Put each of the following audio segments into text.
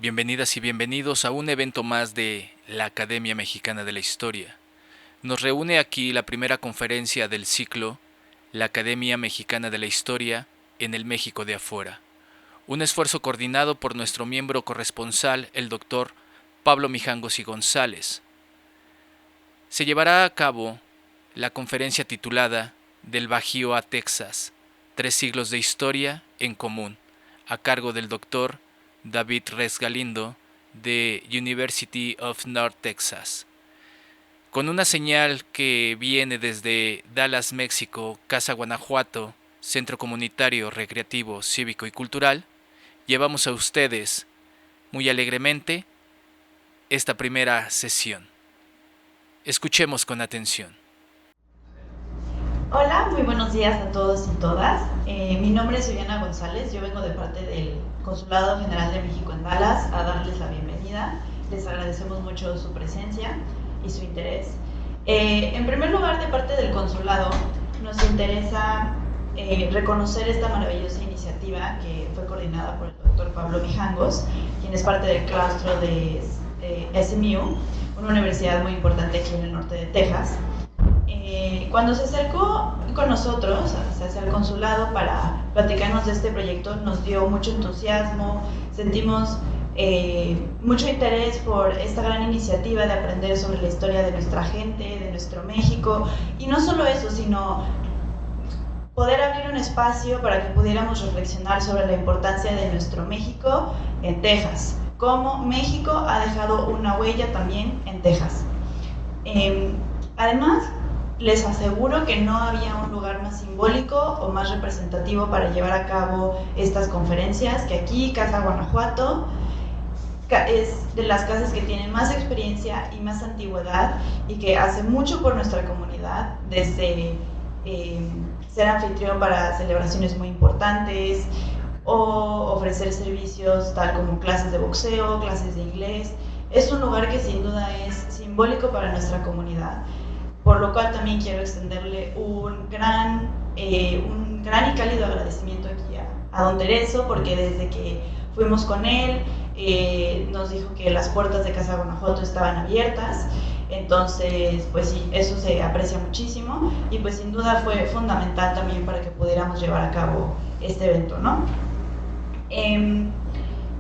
Bienvenidas y bienvenidos a un evento más de la Academia Mexicana de la Historia. Nos reúne aquí la primera conferencia del ciclo La Academia Mexicana de la Historia en el México de afuera. Un esfuerzo coordinado por nuestro miembro corresponsal, el doctor Pablo Mijangos y González. Se llevará a cabo la conferencia titulada Del Bajío a Texas, 3 siglos de historia en común, a cargo del doctor David Res Galindo de University of North Texas. Con una señal que viene desde Dallas, México, Casa Guanajuato, Centro Comunitario, Recreativo, Cívico y Cultural, llevamos a ustedes, muy alegremente, esta primera sesión. Escuchemos con atención. Hola, muy buenos días a todos y todas. Mi nombre es Viviana González, yo vengo de parte del Consulado General de México en Dallas a darles la bienvenida. Les agradecemos mucho su presencia y su interés. En primer lugar, de parte del Consulado, nos interesa reconocer esta maravillosa iniciativa que fue coordinada por el doctor Pablo Mijangos, quien es parte del claustro de SMU, una universidad muy importante aquí en el norte de Texas. Cuando se acercó con nosotros hacia el consulado para platicarnos de este proyecto, nos dio mucho entusiasmo, sentimos mucho interés por esta gran iniciativa de aprender sobre la historia de nuestra gente, de nuestro México, y no solo eso, sino poder abrir un espacio para que pudiéramos reflexionar sobre la importancia de nuestro México en Texas, cómo México ha dejado una huella también en Texas. Además, les aseguro que no había un lugar más simbólico o más representativo para llevar a cabo estas conferencias que aquí, Casa Guanajuato, es de las casas que tienen más experiencia y más antigüedad y que hace mucho por nuestra comunidad, desde ser anfitrión para celebraciones muy importantes o ofrecer servicios tal como clases de boxeo, clases de inglés. Es un lugar que sin duda es simbólico para nuestra comunidad, por lo cual también quiero extenderle un gran y cálido agradecimiento aquí a don Tereso, porque desde que fuimos con él nos dijo que las puertas de Casa Guanajuato estaban abiertas. Entonces, pues sí, eso se aprecia muchísimo y pues sin duda fue fundamental también para que pudiéramos llevar a cabo este evento, ¿no?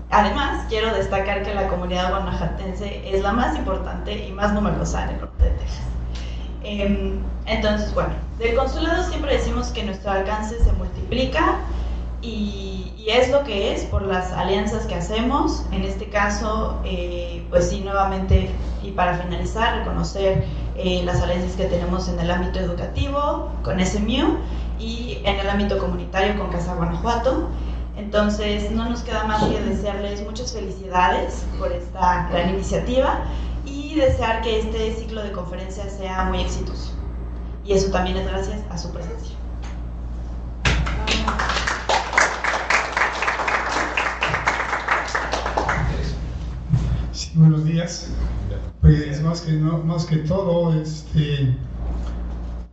Además, quiero destacar que la comunidad guanajuatense es la más importante y más numerosa en el norte de Texas. Entonces, bueno, del consulado siempre decimos que nuestro alcance se multiplica y es lo que es por las alianzas que hacemos. En este caso, pues sí, nuevamente, y para finalizar, reconocer las alianzas que tenemos en el ámbito educativo con SMU y en el ámbito comunitario con Casa Guanajuato. Entonces, no nos queda más que desearles muchas felicidades por esta gran iniciativa y desear que este ciclo de conferencias sea muy exitoso. Y eso también es gracias a su presencia. Sí, buenos días. Pues más que todo,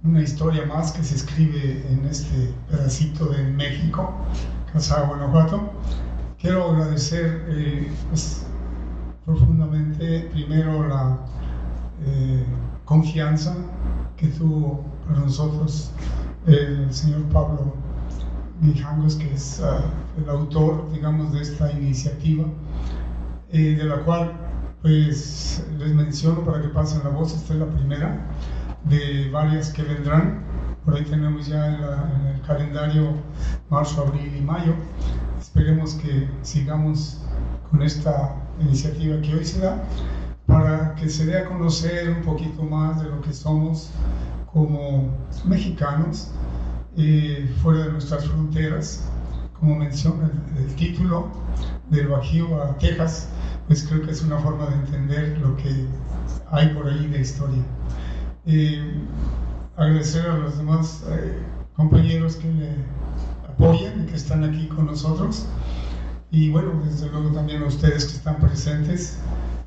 una historia más que se escribe en este pedacito de México, Casa Guanajuato. Quiero agradecer profundamente primero la confianza que tuvo para nosotros el señor Pablo Mijangos, que es el autor, digamos, de esta iniciativa, de la cual pues les menciono para que pasen la voz. Esta es la primera de varias que vendrán. Por ahí tenemos ya en el calendario marzo, abril y mayo. Esperemos que sigamos con esta iniciativa que hoy se da, para que se dé a conocer un poquito más de lo que somos como mexicanos fuera de nuestras fronteras. Como menciona el título, del Bajío a Texas, pues creo que es una forma de entender lo que hay por ahí de historia. Agradecer a los demás compañeros que me apoyan y que están aquí con nosotros, y bueno, desde luego también a ustedes que están presentes,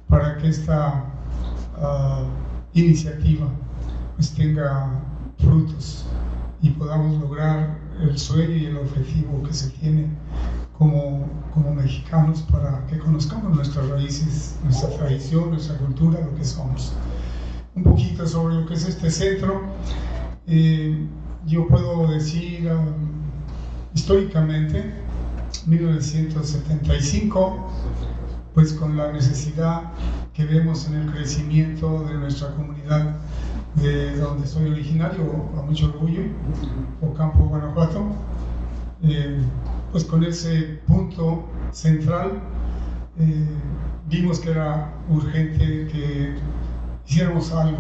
para que esta iniciativa pues tenga frutos y podamos lograr el sueño y el objetivo que se tiene como mexicanos, para que conozcamos nuestras raíces, nuestra tradición, nuestra cultura, lo que somos. Un poquito sobre lo que es este centro. Yo puedo decir históricamente 1975, pues con la necesidad que vemos en el crecimiento de nuestra comunidad de donde soy originario, a mucho orgullo, Ocampo, Guanajuato, pues con ese punto central vimos que era urgente que hiciéramos algo,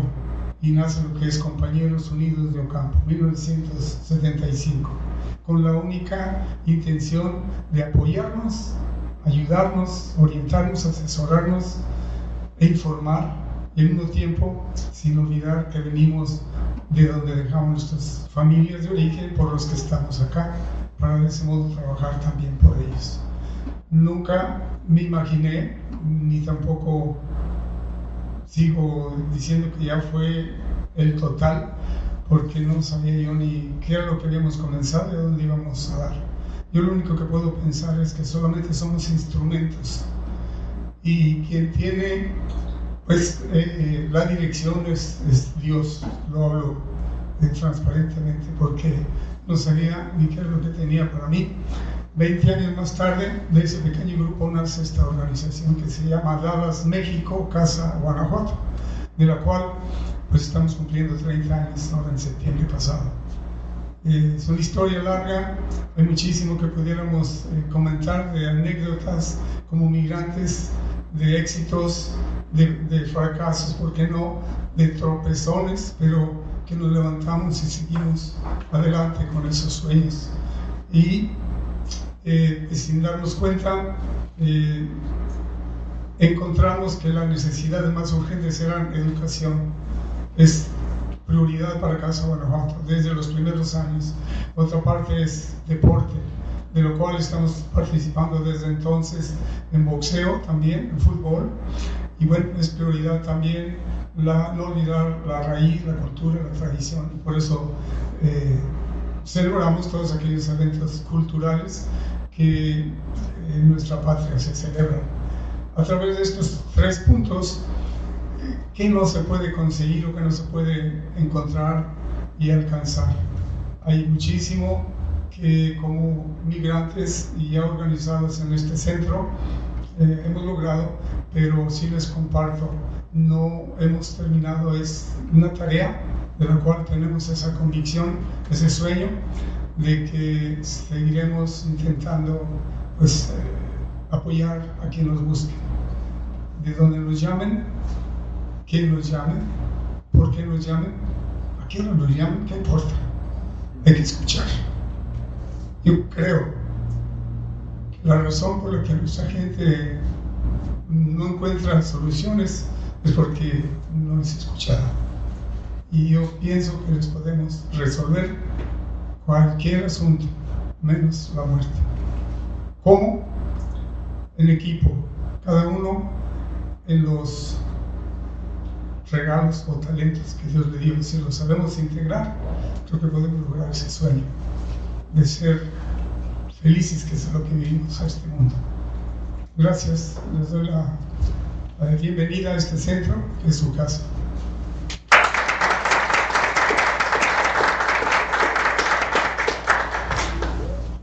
y nace lo que es Compañeros Unidos de Ocampo, 1975, con la única intención de apoyarnos, ayudarnos, orientarnos, asesorarnos e informar, y al mismo tiempo sin olvidar que venimos de donde dejamos nuestras familias de origen, por los que estamos acá, para de ese modo trabajar también por ellos. Nunca me imaginé, ni tampoco sigo diciendo que ya fue el total, porque no sabía yo ni qué era lo que habíamos comenzado y a dónde íbamos a dar. Yo lo único que puedo pensar es que solamente somos instrumentos, y quien tiene pues la dirección es Dios. Lo hablo transparentemente porque no sabía ni qué era lo que tenía para mí. 20 años más tarde, de ese pequeño grupo nace esta organización que se llama Dallas México, Casa Guanajuato, de la cual pues estamos cumpliendo 30 años ahora en septiembre pasado. Es una historia larga, hay muchísimo que pudiéramos comentar, de anécdotas como migrantes, de éxitos, de fracasos, ¿por qué no?, de tropezones, pero que nos levantamos y seguimos adelante con esos sueños. Y sin darnos cuenta, encontramos que la necesidad más urgente será educación. Es prioridad para Casa Guanajuato desde los primeros años. Otra parte es deporte, de lo cual estamos participando desde entonces en boxeo también, en fútbol. Y bueno, es prioridad también no olvidar la raíz, la cultura, la tradición. Por eso celebramos todos aquellos eventos culturales que en nuestra patria se celebran. A través de estos 3 puntos, ¿qué no se puede conseguir o qué no se puede encontrar y alcanzar? Hay muchísimo que como migrantes y ya organizados en este centro hemos logrado, pero sí les comparto, no hemos terminado. Es una tarea de la cual tenemos esa convicción, ese sueño de que seguiremos intentando pues apoyar a quien nos busque, de donde nos llamen, quién nos llame, por qué nos llamen, a qué hora nos llamen, qué importa, hay que escuchar. Yo creo que la razón por la que nuestra gente no encuentra soluciones es porque no es escuchada, y yo pienso que les podemos resolver cualquier asunto, menos la muerte. ¿Cómo? En equipo, cada uno en los regalos o talentos que Dios le dio. Si los sabemos integrar, creo que podemos lograr ese sueño de ser felices, que es lo que vivimos a este mundo. Gracias, les doy la bienvenida a este centro, que es su casa.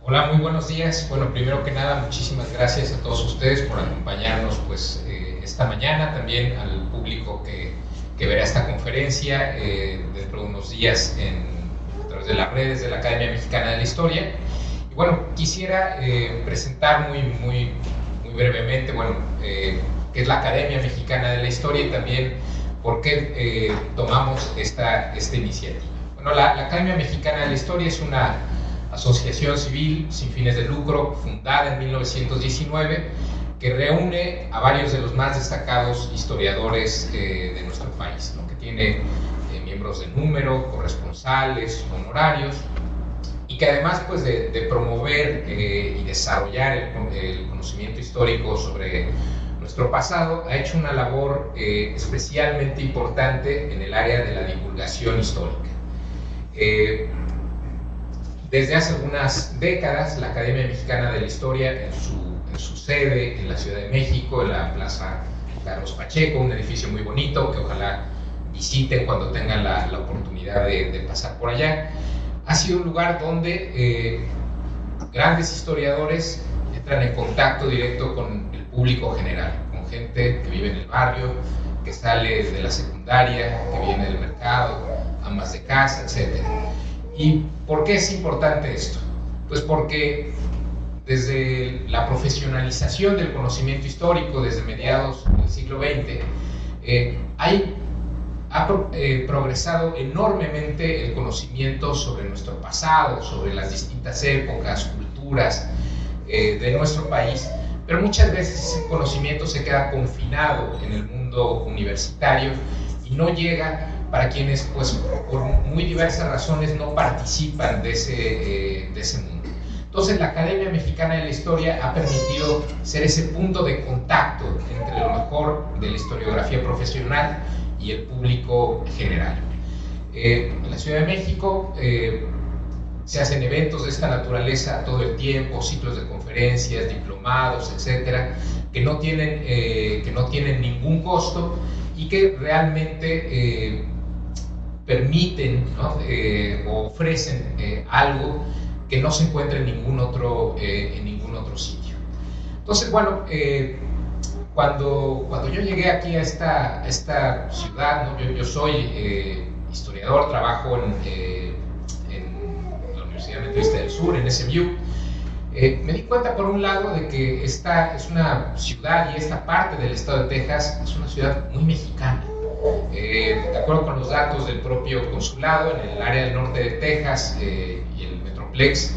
Hola, muy buenos días. Bueno, primero que nada, muchísimas gracias a todos ustedes por acompañarnos pues, esta mañana, también al público que verá esta conferencia dentro de unos días a través de las redes de la Academia Mexicana de la Historia. Y bueno, quisiera presentar muy brevemente, bueno, qué es la Academia Mexicana de la Historia y también por qué tomamos esta iniciativa. Bueno, la Academia Mexicana de la Historia es una asociación civil sin fines de lucro fundada en 1919 que reúne a varios de los más destacados historiadores de nuestro país, ¿no? Que tiene miembros de número, corresponsales, honorarios, y que además pues, de promover y desarrollar el conocimiento histórico sobre nuestro pasado, ha hecho una labor especialmente importante en el área de la divulgación histórica. Desde hace algunas décadas, la Academia Mexicana de la Historia, en su sede en la Ciudad de México, en la Plaza Carlos Pacheco, un edificio muy bonito que ojalá visiten cuando tengan la oportunidad de pasar por allá, ha sido un lugar donde grandes historiadores entran en contacto directo con el público general, con gente que vive en el barrio, que sale de la secundaria, que viene del mercado, amas de casa, etc. ¿Y por qué es importante esto? Pues porque desde la profesionalización del conocimiento histórico, desde mediados del siglo XX, ha progresado enormemente el conocimiento sobre nuestro pasado, sobre las distintas épocas, culturas de nuestro país, pero muchas veces ese conocimiento se queda confinado en el mundo universitario y no llega para quienes, pues, por muy diversas razones no participan de ese mundo. Entonces, la Academia Mexicana de la Historia ha permitido ser ese punto de contacto entre lo mejor de la historiografía profesional y el público general. En la Ciudad de México se hacen eventos de esta naturaleza todo el tiempo, ciclos de conferencias, diplomados, etcétera, que no tienen ningún costo y que realmente permiten, ¿no? O ofrecen algo que no se encuentra en ningún otro sitio. Entonces, bueno, cuando yo llegué aquí a esta ciudad, ¿no? Yo soy historiador, trabajo en la Universidad Metodista del Sur, en SMU. Me di cuenta, por un lado, de que esta es una ciudad, y esta parte del estado de Texas es una ciudad muy mexicana. De acuerdo con los datos del propio consulado, en el área del norte de Texas y el Metroplex,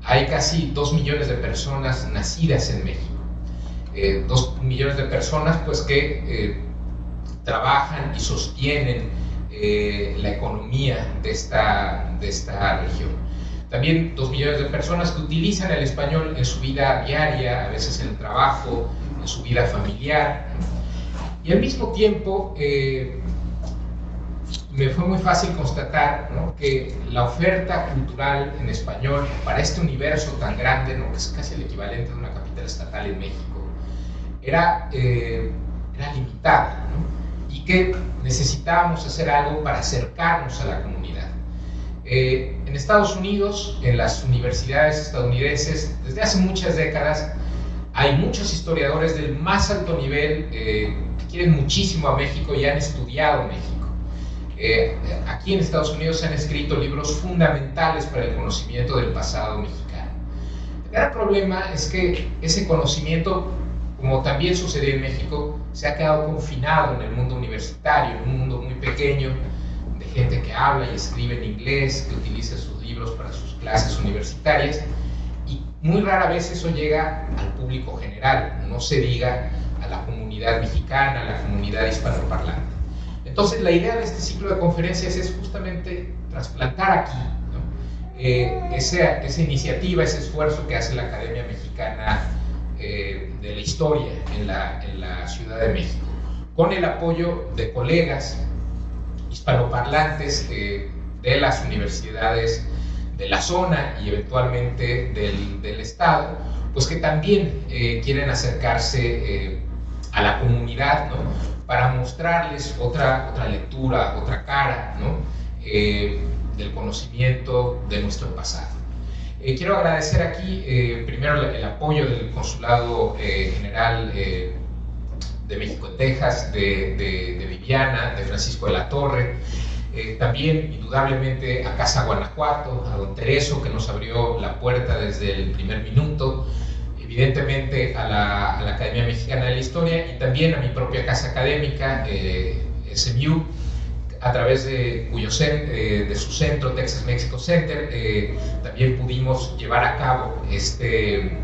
hay casi 2 millones de personas nacidas en México. 2 millones de personas, pues, que trabajan y sostienen la economía de esta región. También 2 millones de personas que utilizan el español en su vida diaria, a veces en el trabajo, en su vida familiar. Y al mismo tiempo, me fue muy fácil constatar, ¿no?, que la oferta cultural en español para este universo tan grande, ¿no?, que es casi el equivalente de una capital estatal en México, era limitada, ¿no?, y que necesitábamos hacer algo para acercarnos a la comunidad. En Estados Unidos, en las universidades estadounidenses, desde hace muchas décadas, hay muchos historiadores del más alto nivel que quieren muchísimo a México y han estudiado México. Aquí en Estados Unidos se han escrito libros fundamentales para el conocimiento del pasado mexicano. El gran problema es que ese conocimiento, como también sucedió en México, se ha quedado confinado en el mundo universitario, en un mundo muy pequeño, de gente que habla y escribe en inglés, que utiliza sus libros para sus clases universitarias, y muy rara vez eso llega al público general, no se diga a la comunidad mexicana, a la comunidad hispanoparlante. Entonces, la idea de este ciclo de conferencias es justamente trasplantar aquí, ¿no?, esa iniciativa, ese esfuerzo que hace la Academia Mexicana de la Historia en la Ciudad de México, con el apoyo de colegas hispanoparlantes de las universidades de la zona y eventualmente del estado, pues que también quieren acercarse a la comunidad, ¿no?, para mostrarles otra lectura, otra cara, ¿no?, del conocimiento de nuestro pasado. Quiero agradecer aquí primero el apoyo del Consulado General de México en Texas, de Viviana, de Francisco de la Torre, también indudablemente a Casa Guanajuato, a don Tereso, que nos abrió la puerta desde el primer minuto, evidentemente a la Academia Mexicana de la Historia y también a mi propia casa académica, SMU, a través de su centro, Texas Mexico Center, también pudimos llevar a cabo este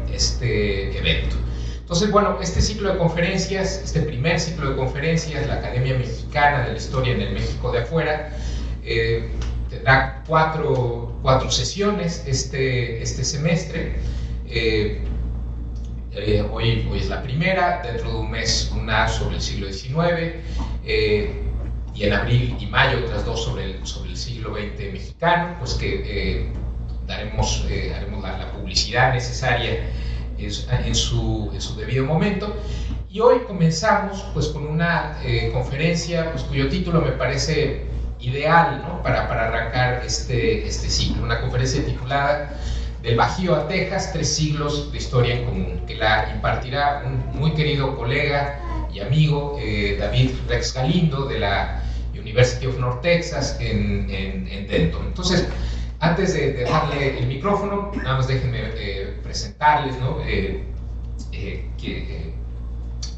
evento. Entonces, bueno, este ciclo de conferencias, este primer ciclo de conferencias, la Academia Mexicana de la Historia en el México de Afuera, tendrá cuatro sesiones este semestre. Hoy es la primera, dentro de un mes una sobre el siglo XIX, y en abril y mayo otras dos sobre el siglo XX mexicano, pues que haremos la publicidad necesaria en su debido momento. Y hoy comenzamos pues con una conferencia pues, cuyo título me parece ideal, ¿no? para arrancar este ciclo, una conferencia titulada Del Bajío a Texas, 3 siglos de historia en común, que la impartirá un muy querido colega y amigo, David Rex Galindo, de la University of North Texas en Denton. Entonces, antes de darle el micrófono, nada más déjenme presentarles, ¿no?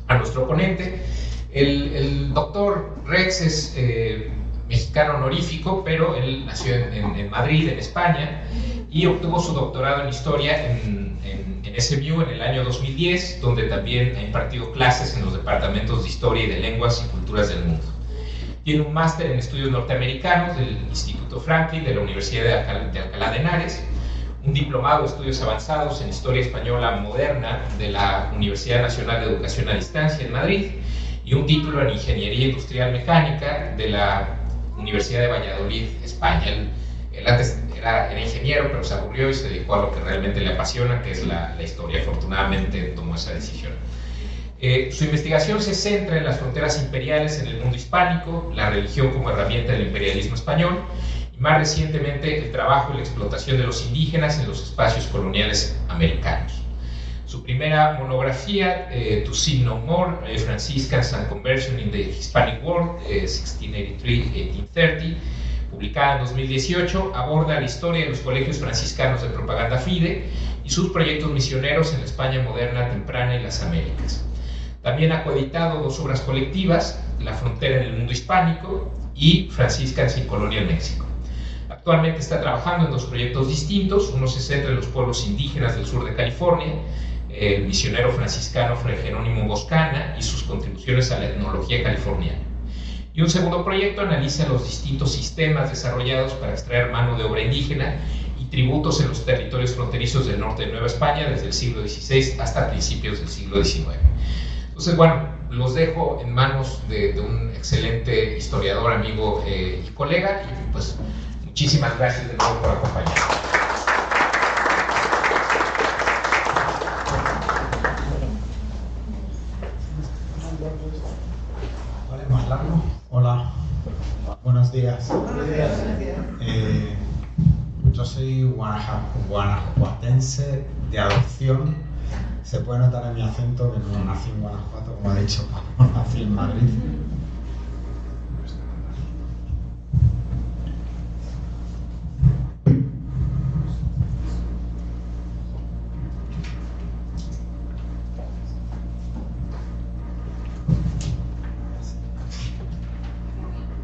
A nuestro ponente. El doctor Rex es mexicano honorífico, pero él nació en Madrid, en España, y obtuvo su doctorado en Historia en SMU en el año 2010, donde también ha impartido clases en los departamentos de Historia y de Lenguas y Culturas del Mundo. Tiene un máster en Estudios Norteamericanos del Instituto Franklin de la Universidad de Alcalá de Henares, un diplomado de Estudios Avanzados en Historia Española Moderna de la Universidad Nacional de Educación a Distancia en Madrid y un título en Ingeniería Industrial Mecánica de la Universidad de Valladolid, España. Él antes era ingeniero, pero se aburrió y se dedicó a lo que realmente le apasiona, que es la historia. Afortunadamente tomó esa decisión. Su investigación se centra en las fronteras imperiales en el mundo hispánico, la religión como herramienta del imperialismo español y más recientemente el trabajo y la explotación de los indígenas en los espacios coloniales americanos. Su primera monografía, To See No More, Franciscans and Conversion in the Hispanic World, 1683-1830, publicada en 2018, aborda la historia de los colegios franciscanos de propaganda fide y sus proyectos misioneros en la España moderna temprana y las Américas. También ha coeditado 2 obras colectivas, La frontera en el mundo hispánico y Franciscans in Colonial México. Actualmente está trabajando en 2 proyectos distintos. Uno se centra en los pueblos indígenas del sur de California, el misionero franciscano Fray Jerónimo Boscana y sus contribuciones a la etnología californiana. Y un segundo proyecto analiza los distintos sistemas desarrollados para extraer mano de obra indígena y tributos en los territorios fronterizos del norte de Nueva España desde el siglo XVI hasta principios del siglo XIX. Entonces, bueno, los dejo en manos de un excelente historiador, amigo y colega, y pues muchísimas gracias de nuevo por acompañarnos. Vale, más largo. Hola, buenos días. Buenos días. Yo soy guanajuatense de adopción. Se puede notar en mi acento que no nací en Guanajuato, como ha dicho Pablo, nací en Madrid.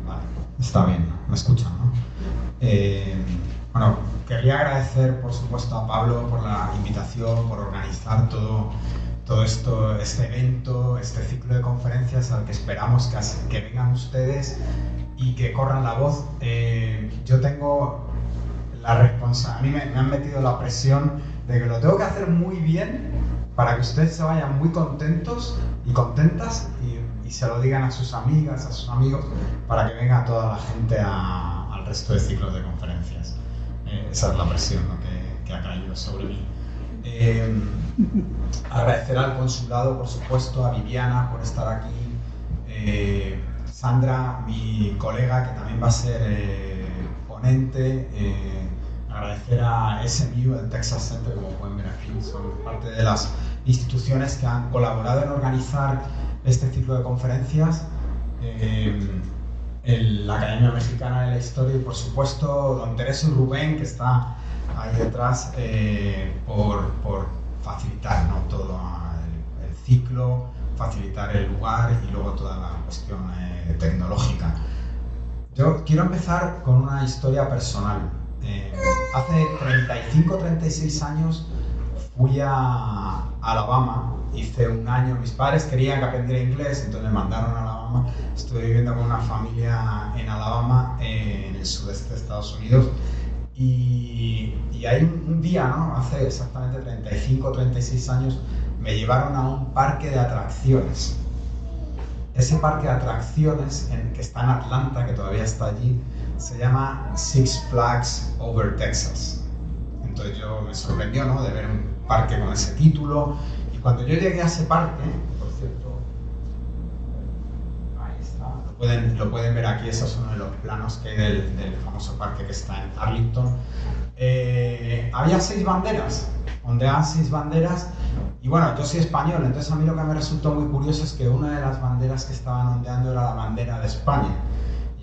Vale, está bien, me escuchan, ¿no? Bueno, querría agradecer, por supuesto, a Pablo por la invitación, por organizar todo esto, este evento, este ciclo de conferencias al que esperamos que vengan ustedes y que corran la voz. Yo tengo la responsabilidad, a mí me han metido la presión de que lo tengo que hacer muy bien para que ustedes se vayan muy contentos y contentas y se lo digan a sus amigas, a sus amigos, para que venga toda la gente al resto de ciclos de conferencias. Esa es la presión, ¿no? que ha caído sobre mí. Agradecer al consulado, por supuesto, a Viviana por estar aquí, Sandra, mi colega, que también va a ser ponente, agradecer a SMU, el Texas Center, como pueden ver aquí, son parte de las instituciones que han colaborado en organizar este ciclo de conferencias. La Academia Mexicana de la Historia y, por supuesto, don Teresio Rubén, que está ahí detrás, por facilitar, ¿no? todo el ciclo, facilitar el lugar y luego toda la cuestión tecnológica. Yo quiero empezar con una historia personal. Hace 35-36 años fui a Alabama, hice un año, mis padres querían que aprendiera inglés, entonces me mandaron a Alabama. Estuve viviendo con una familia en Alabama, en el sudeste de Estados Unidos, y ahí un día, ¿no? Hace exactamente 35-36 años, me llevaron a un parque de atracciones. Ese parque de atracciones, que está en Atlanta, que todavía está allí, se llama Six Flags Over Texas. Entonces yo me sorprendió, ¿no?, de ver un parque con ese título. Y cuando yo llegué a ese parque, por cierto, ahí está, lo pueden ver aquí, esos son uno de los planos que hay del famoso parque que está en Arlington. Había 6 banderas, ondeaban 6 banderas. Y bueno, yo soy español, entonces a mí lo que me resultó muy curioso es que una de las banderas que estaban ondeando era la bandera de España.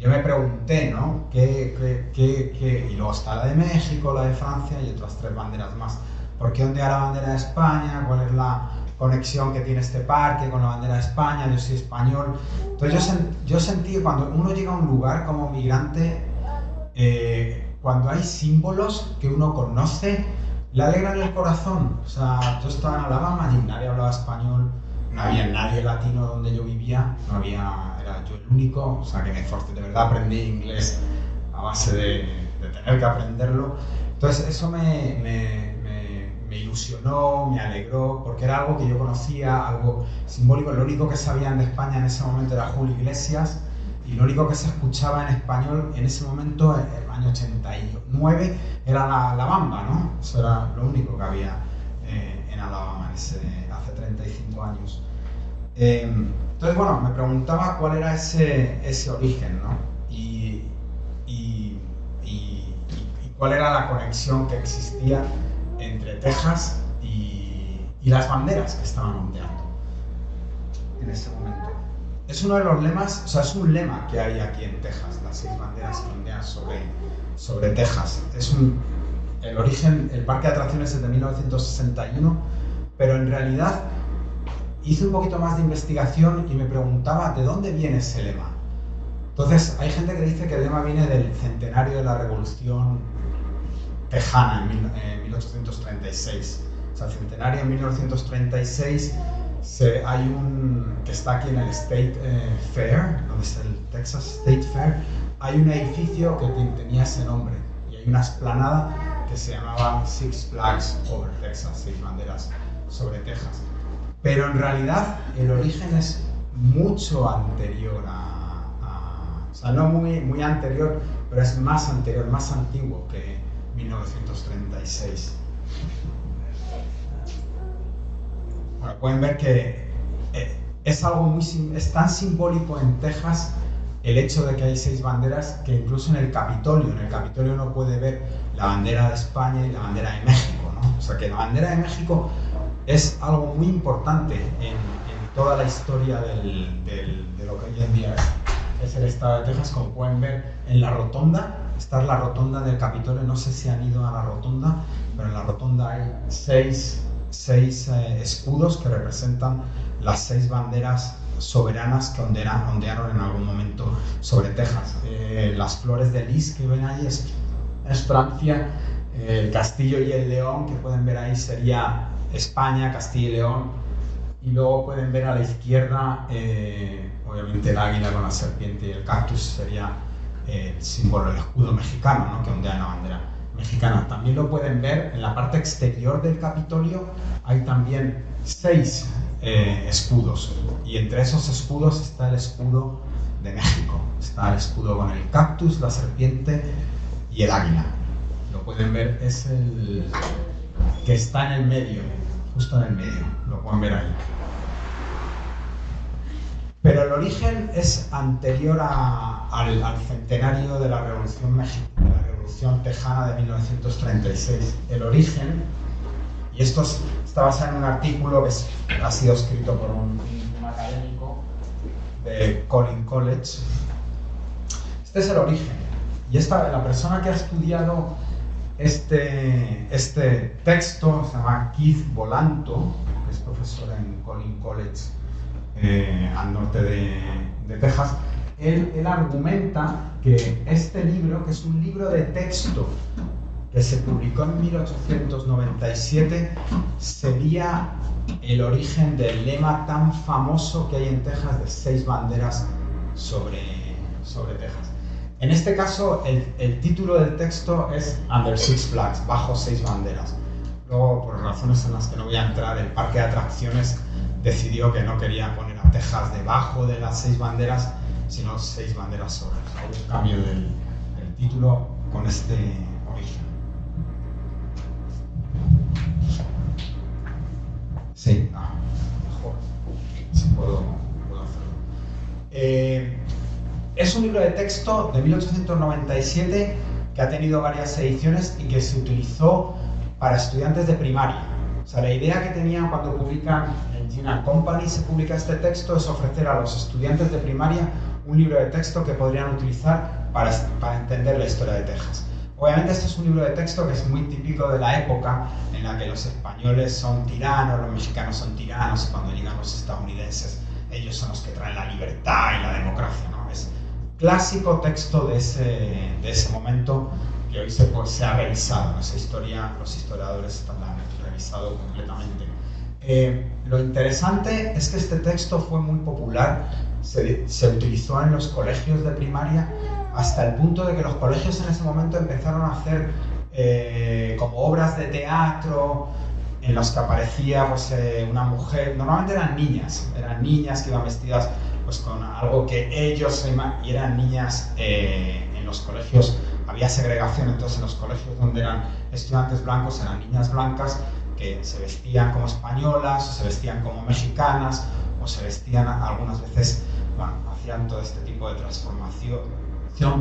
Yo me pregunté, ¿no?, y luego está la de México, la de Francia y otras 3 banderas más. ¿Por qué ondea la bandera de España? ¿Cuál es la conexión que tiene este parque con la bandera de España? Yo soy español. Entonces yo sentí que cuando uno llega a un lugar como migrante, cuando hay símbolos que uno conoce, le alegran el corazón. O sea, yo estaba en Alabama y nadie hablaba español, no había nadie latino donde yo vivía, era yo el único, o sea que me esforcé, de verdad aprendí inglés a base de tener que aprenderlo. Entonces eso me ilusionó, me alegró, porque era algo que yo conocía, algo simbólico. Lo único que sabían de España en ese momento era Julio Iglesias, y lo único que se escuchaba en español en ese momento, en el año 89, era la bamba, ¿no? Eso era lo único que había en Alabama hace 35 años. Entonces, bueno, me preguntaba cuál era ese origen, ¿no? Y cuál era la conexión que existía entre Texas y las banderas que estaban ondeando en ese momento. Es uno de los lemas, o sea, es un lema que hay aquí en Texas, las 6 banderas que ondean sobre Texas. El origen, el parque de atracciones es de 1961, pero en realidad hice un poquito más de investigación y me preguntaba de dónde viene ese lema. Entonces, hay gente que dice que el lema viene del centenario de la Revolución Tejana en 1836. O sea, el centenario en 1936 hay que está aquí en el State Fair, donde está el Texas State Fair, hay un edificio que tenía ese nombre y hay una explanada que se llamaba Six Flags Over Texas, 6 banderas sobre Texas. Pero en realidad el origen es mucho anterior o sea, no muy anterior, pero es más anterior, más antiguo que 1936. Bueno, pueden ver que es tan simbólico en Texas el hecho de que hay 6 banderas que incluso en el Capitolio uno puede ver la bandera de España y la bandera de México, ¿no? O sea que la bandera de México es algo muy importante en toda la historia de lo que hoy en día es el estado de Texas. Como pueden ver en la rotonda, está la rotonda del Capitolio, no sé si han ido a la rotonda, pero en la rotonda hay 6 escudos que representan las 6 banderas soberanas que ondearon en algún momento sobre Texas. Las flores de lis que ven ahí es Francia, el castillo y el león que pueden ver ahí sería España, Castilla y León, y luego pueden ver a la izquierda obviamente el águila con la serpiente y el cactus sería el símbolo del escudo mexicano, ¿no?, que ondea la bandera mexicana. También lo pueden ver en la parte exterior del Capitolio, hay también 6 escudos, y entre esos escudos está el escudo de México, está el escudo con el cactus, la serpiente y el águila. Lo pueden ver, es el que está en el medio, justo en el medio, lo pueden ver ahí. Pero el origen es anterior al centenario de la Revolución Tejana de 1936. El origen, y esto está basado en un artículo que ha sido escrito por un académico de Collin College. Este es el origen. Y la persona que ha estudiado este texto se llama Keith Volanto, que es profesor en Collin College al norte de Texas. Él argumenta que este libro, que es un libro de texto que se publicó en 1897, sería el origen del lema tan famoso que hay en Texas de 6 banderas sobre Texas. En este caso, el título del texto es Under Six Flags, bajo 6 banderas. Luego, por razones en las que no voy a entrar, el parque de atracciones decidió que no quería poner a Texas debajo de las 6 banderas, sino 6 banderas sobre. O sea, un cambio del título con este origen. puedo hacerlo. Es un libro de texto de 1897 que ha tenido varias ediciones y que se utilizó para estudiantes de primaria. O sea, la idea que tenían cuando publican en Gina Company se publica este texto es ofrecer a los estudiantes de primaria un libro de texto que podrían utilizar para entender la historia de Texas. Obviamente este es un libro de texto que es muy típico de la época en la que los españoles son tiranos, los mexicanos son tiranos, y cuando llegan los estadounidenses ellos son los que traen la libertad y la democracia, ¿no? Es clásico texto de ese momento que hoy se ha revisado, ¿no? Esa historia los historiadores la han revisado completamente. Lo interesante es que este texto fue muy popular, se utilizó en los colegios de primaria hasta el punto de que los colegios en ese momento empezaron a hacer como obras de teatro en las que aparecía pues, una mujer, normalmente eran niñas que iban vestidas pues, con algo que ellos, y eran niñas en los colegios, había segregación, entonces en los colegios donde eran estudiantes blancos eran niñas blancas que se vestían como españolas, o se vestían como mexicanas, o se vestían algunas veces, bueno, hacían todo este tipo de transformación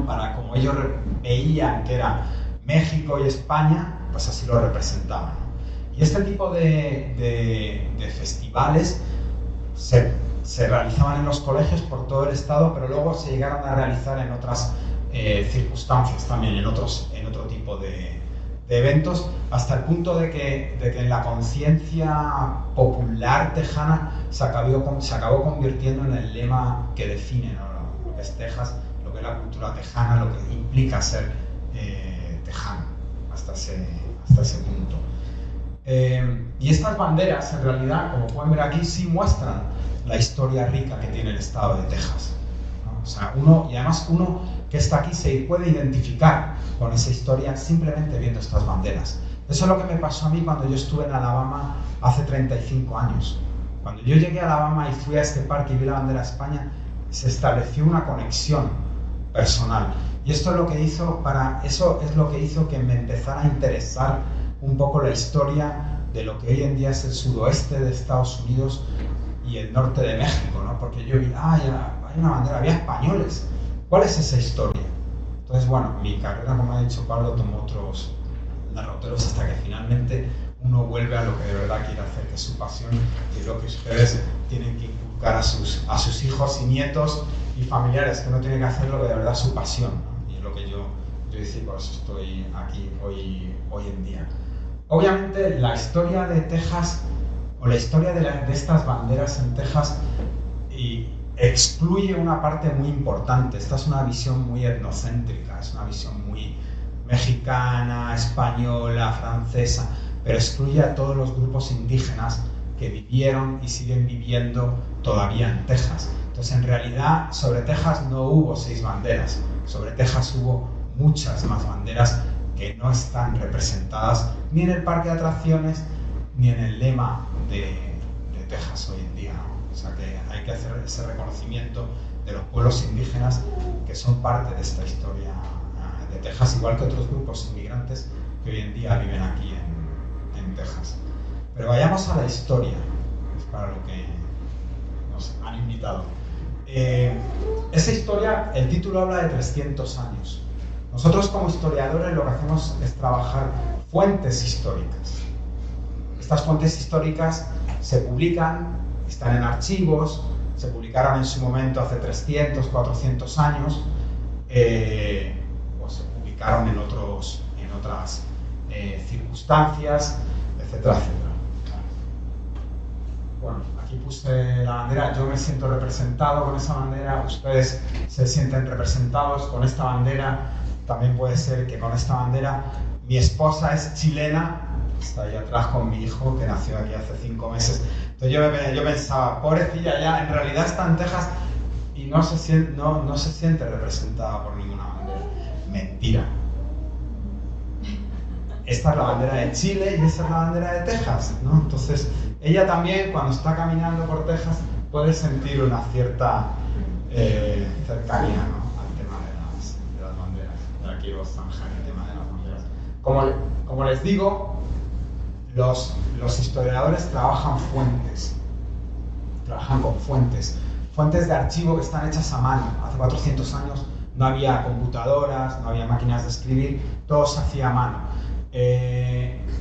para, como ellos veían que era México y España, pues así lo representaban, ¿no? Y este tipo de festivales se realizaban en los colegios por todo el estado, pero luego se llegaron a realizar en otras circunstancias también, en otro tipo de eventos, hasta el punto de que en la conciencia popular tejana se acabó convirtiendo en el lema que define, ¿no? Lo que es Texas, lo que es la cultura tejana, lo que implica ser tejano, hasta ese punto. Y estas banderas, en realidad, como pueden ver aquí, sí muestran la historia rica que tiene el estado de Texas, ¿no? O sea, uno que está aquí se puede identificar con esa historia simplemente viendo estas banderas. Eso es lo que me pasó a mí cuando yo estuve en Alabama hace 35 años. Cuando yo llegué a Alabama y fui a este parque y vi la bandera de España, se estableció una conexión personal. Y esto es lo que hizo que me empezara a interesar un poco la historia de lo que hoy en día es el sudoeste de Estados Unidos y el norte de México, ¿no? Porque yo vi, hay una bandera, había españoles. ¿Cuál es esa historia? Entonces, bueno, mi carrera, como ha dicho Pablo, tomó otros derroteros hasta que finalmente uno vuelve a lo que de verdad quiere hacer, que es su pasión, y es lo que ustedes tienen que inculcar a sus hijos y nietos y familiares, que uno tiene que hacer lo que de verdad es su pasión, ¿no? Y es lo que yo hice, y por eso estoy aquí hoy en día. Obviamente, la historia de Texas, o la historia de estas banderas en Texas, excluye una parte muy importante. Esta es una visión muy etnocéntrica, es una visión muy mexicana, española, francesa, pero excluye a todos los grupos indígenas que vivieron y siguen viviendo todavía en Texas. Entonces, en realidad, sobre Texas no hubo 6 banderas, sobre Texas hubo muchas más banderas que no están representadas ni en el parque de atracciones ni en el lema de Texas hoy en día, ¿no? O sea que hay que hacer ese reconocimiento de los pueblos indígenas que son parte de esta historia de Texas, igual que otros grupos inmigrantes que hoy en día viven aquí en Texas. Pero vayamos a la historia, que es para lo que nos han invitado. Esa historia, el título habla de 300 años. Nosotros como historiadores lo que hacemos es trabajar fuentes históricas. Estas fuentes históricas se publican, están en archivos, se publicaron en su momento hace 300, 400 años, o se publicaron en otras circunstancias, etcétera, etcétera. Bueno, aquí puse la bandera, yo me siento representado con esa bandera, ustedes se sienten representados con esta bandera. También puede ser que con esta bandera, mi esposa es chilena, está ahí atrás con mi hijo que nació aquí hace 5 meses. Entonces yo pensaba, pobrecilla, ya en realidad está en Texas y no se siente representada por ninguna bandera. Mentira. Esta es la bandera de Chile y esa es la bandera de Texas, ¿no? Entonces ella también, cuando está caminando por Texas, puede sentir una cierta cercanía, ¿no? Al tema de las banderas. Y aquí vos zanjar el tema de las banderas. Como les digo, los historiadores trabajan fuentes. trabajan con fuentes de archivo que están hechas a mano. Hace 400 años no había computadoras, no había máquinas de escribir, todo se hacía a mano.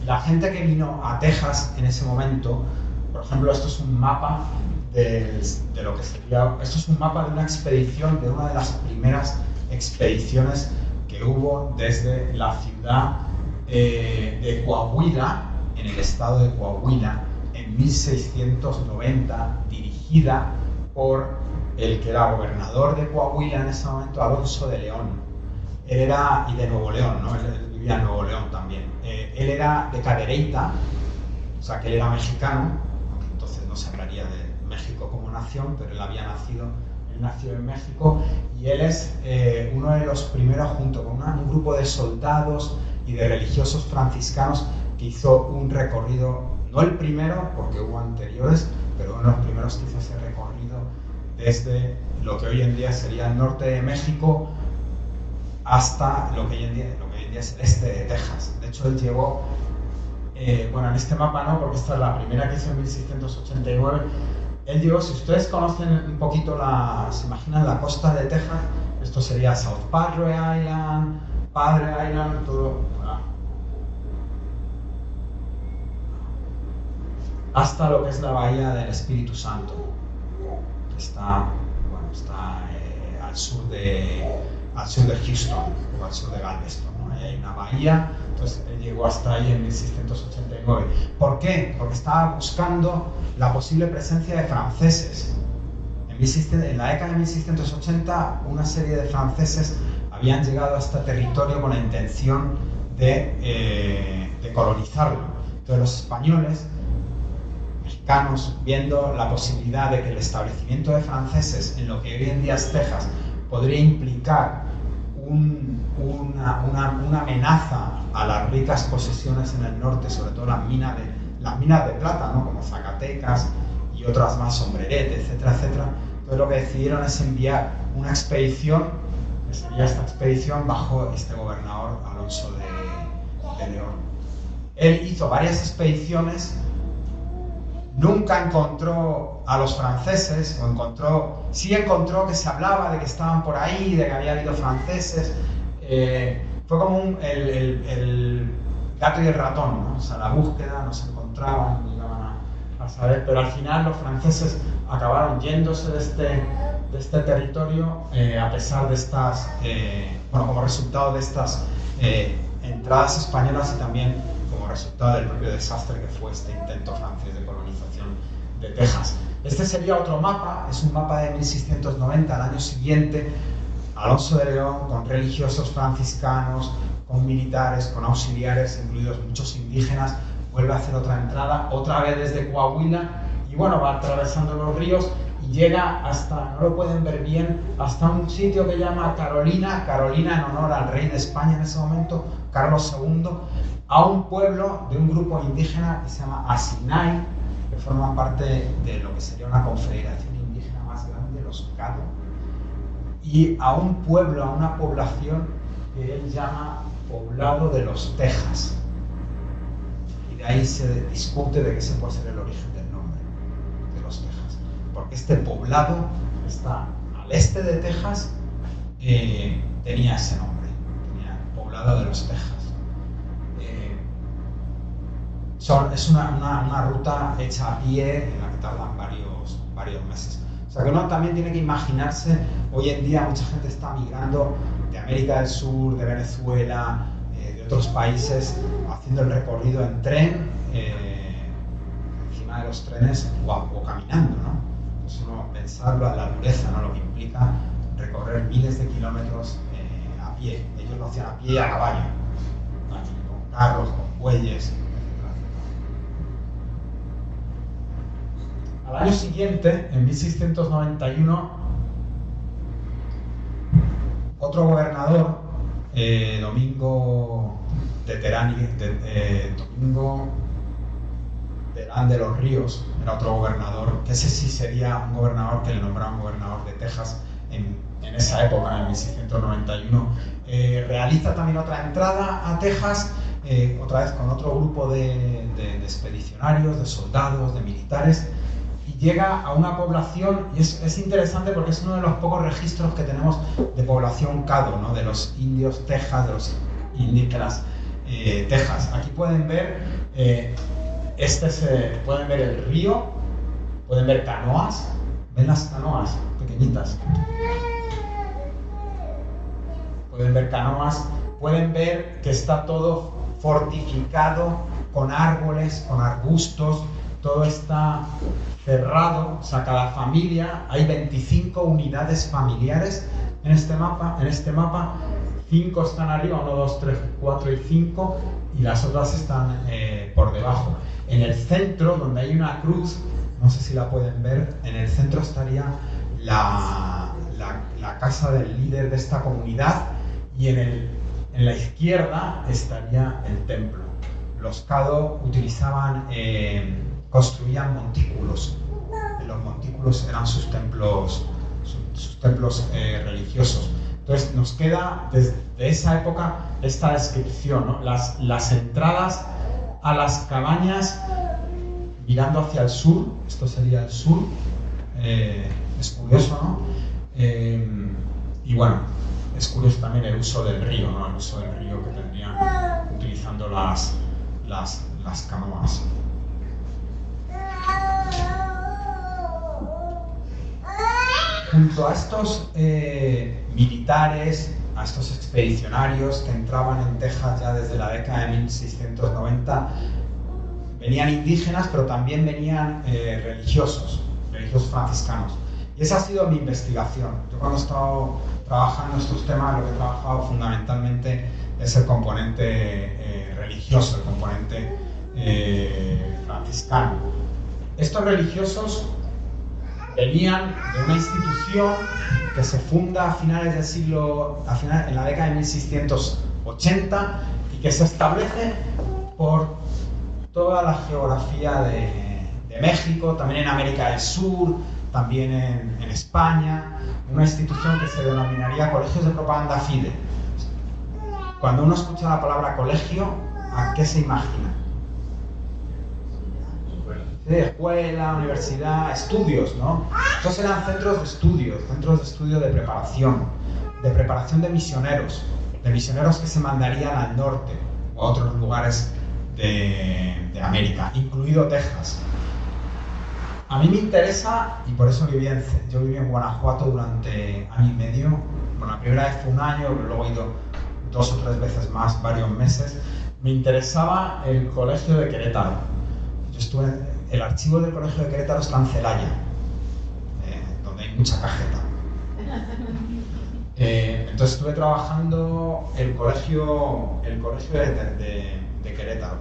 La gente que vino a Texas en ese momento, por ejemplo, esto es un mapa de lo que sería, esto es un mapa de una expedición, de una de las primeras expediciones que hubo desde la ciudad de Coahuila, en el estado de Coahuila, en 1690, dirigida por el que era gobernador de Coahuila en ese momento, Alonso de León. Él era, y de Nuevo León, ¿no? Él vivía en Nuevo León también. Él era de Cadereyta, o sea que él era mexicano, aunque entonces no se hablaría de México como nación, pero él había nacido, él nació en México, y él es uno de los primeros, junto con un grupo de soldados y de religiosos franciscanos, que hizo un recorrido, no el primero, porque hubo anteriores, pero uno de los primeros que hizo ese recorrido desde lo que hoy en día sería el norte de México hasta lo que hoy en día es el este de Texas. De hecho, él llegó, bueno, en este mapa no, porque esta es la primera que hizo en 1689. Él llegó, si ustedes conocen un poquito, se imaginan la costa de Texas, esto sería South Padre Island, todo, voilà, hasta lo que es la bahía del Espíritu Santo, que está, bueno, al sur de Houston, o al sur de Galveston, ¿no? Ahí hay una bahía, entonces él llegó hasta ahí en 1689. ¿Por qué? Porque estaba buscando la posible presencia de franceses. En la década de 1680, una serie de franceses habían llegado a este territorio con la intención de colonizarlo. Entonces los españoles, mexicanos, viendo la posibilidad de que el establecimiento de franceses en lo que hoy en día es Texas podría implicar una amenaza a las ricas posesiones en el norte, sobre todo las minas de plata, ¿no? Como Zacatecas y otras más, Sombrerete, etcétera, etcétera. Entonces lo que decidieron es enviar una expedición, que sería esta expedición bajo este gobernador Alonso de León. Él hizo varias expediciones, nunca encontró a los franceses, sí encontró que se hablaba de que estaban por ahí, de que había habido franceses. Fue como el gato y el ratón, ¿no? O sea, la búsqueda, no se encontraban, no iban a saber, pero al final los franceses acabaron yéndose de este territorio a pesar de estas, como resultado de estas entradas españolas y también como resultado del propio desastre que fue este intento francés de colonización de Texas. Este sería otro mapa, es un mapa de 1690, al año siguiente, Alonso de León, con religiosos franciscanos, con militares, con auxiliares, incluidos muchos indígenas, vuelve a hacer otra entrada, otra vez desde Coahuila, y bueno, va atravesando los ríos y llega hasta, no lo pueden ver bien, hasta un sitio que llama Carolina en honor al rey de España en ese momento, Carlos II, a un pueblo de un grupo indígena que se llama Asinay, que forman parte de lo que sería una confederación indígena más grande, los Caddo, y a un pueblo, a una población que él llama Poblado de los Texas. Y de ahí se discute de qué se puede ser el origen del nombre de los Texas. Porque este poblado está al este de Texas, tenía ese nombre, tenía Poblado de los Texas. Es una ruta hecha a pie en la que tardan varios meses. O sea que uno también tiene que imaginarse, hoy en día mucha gente está migrando de América del Sur, de Venezuela, de otros países, haciendo el recorrido en tren, encima de los trenes o caminando, ¿no? Entonces uno pensarlo a la dureza, ¿no? Lo que implica recorrer miles de kilómetros a pie. Ellos lo hacían a pie y a caballo, ¿no? Con carros, con bueyes. Al año siguiente, en 1691, otro gobernador, Domingo Terán de los Ríos, era otro gobernador, que ese sí sería un gobernador que le nombraron gobernador de Texas en esa época, en 1691. Realiza también otra entrada a Texas, otra vez con otro grupo de expedicionarios, de soldados, de militares, y llega a una población, y es interesante porque es uno de los pocos registros que tenemos de población Caddo, ¿no? De los indios Texas, de los indígenas Texas. Aquí pueden ver, pueden ver el río, pueden ver canoas, ven las canoas pequeñitas. Pueden ver canoas, pueden ver que está todo fortificado con árboles, con arbustos, todo está cerrado, o sea, cada familia, hay 25 unidades familiares en este mapa, 5 están arriba, 1, 2, 3, 4 y 5, y las otras están por debajo. En el centro, donde hay una cruz, no sé si la pueden ver, en el centro estaría la casa del líder de esta comunidad, y en la izquierda estaría el templo. Los Caddo construían montículos. Los montículos eran sus templos religiosos. Entonces nos queda desde esa época esta descripción, ¿no? Las entradas a las cabañas mirando hacia el sur, esto sería el sur, es curioso, ¿no? Y bueno, es curioso también el uso del río, ¿no? El uso del río que tendrían utilizando las canoas. Junto a estos militares, a estos expedicionarios que entraban en Texas ya desde la década de 1690, venían indígenas, pero también venían religiosos franciscanos. Y esa ha sido mi investigación. Yo cuando he estado trabajando en estos temas, lo que he trabajado fundamentalmente es el componente religioso, el componente franciscano. Estos religiosos venían de una institución que se funda en la década de 1680 y que se establece por toda la geografía de México, también en América del Sur, también en España, una institución que se denominaría Colegios de Propaganda Fide. Cuando uno escucha la palabra colegio, ¿a qué se imagina? Sí, escuela, universidad, estudios, ¿no? Estos eran centros de estudio de preparación de misioneros que se mandarían al norte o a otros lugares de América, incluido Texas. A mí me interesa, y por eso yo viví en Guanajuato durante año y medio. Bueno, la primera vez fue un año, pero luego he ido 2 o 3 veces más, varios meses. Me interesaba el colegio de Querétaro. El archivo del colegio de Querétaro está en Celaya, donde hay mucha cajeta. Entonces estuve trabajando el colegio de Querétaro.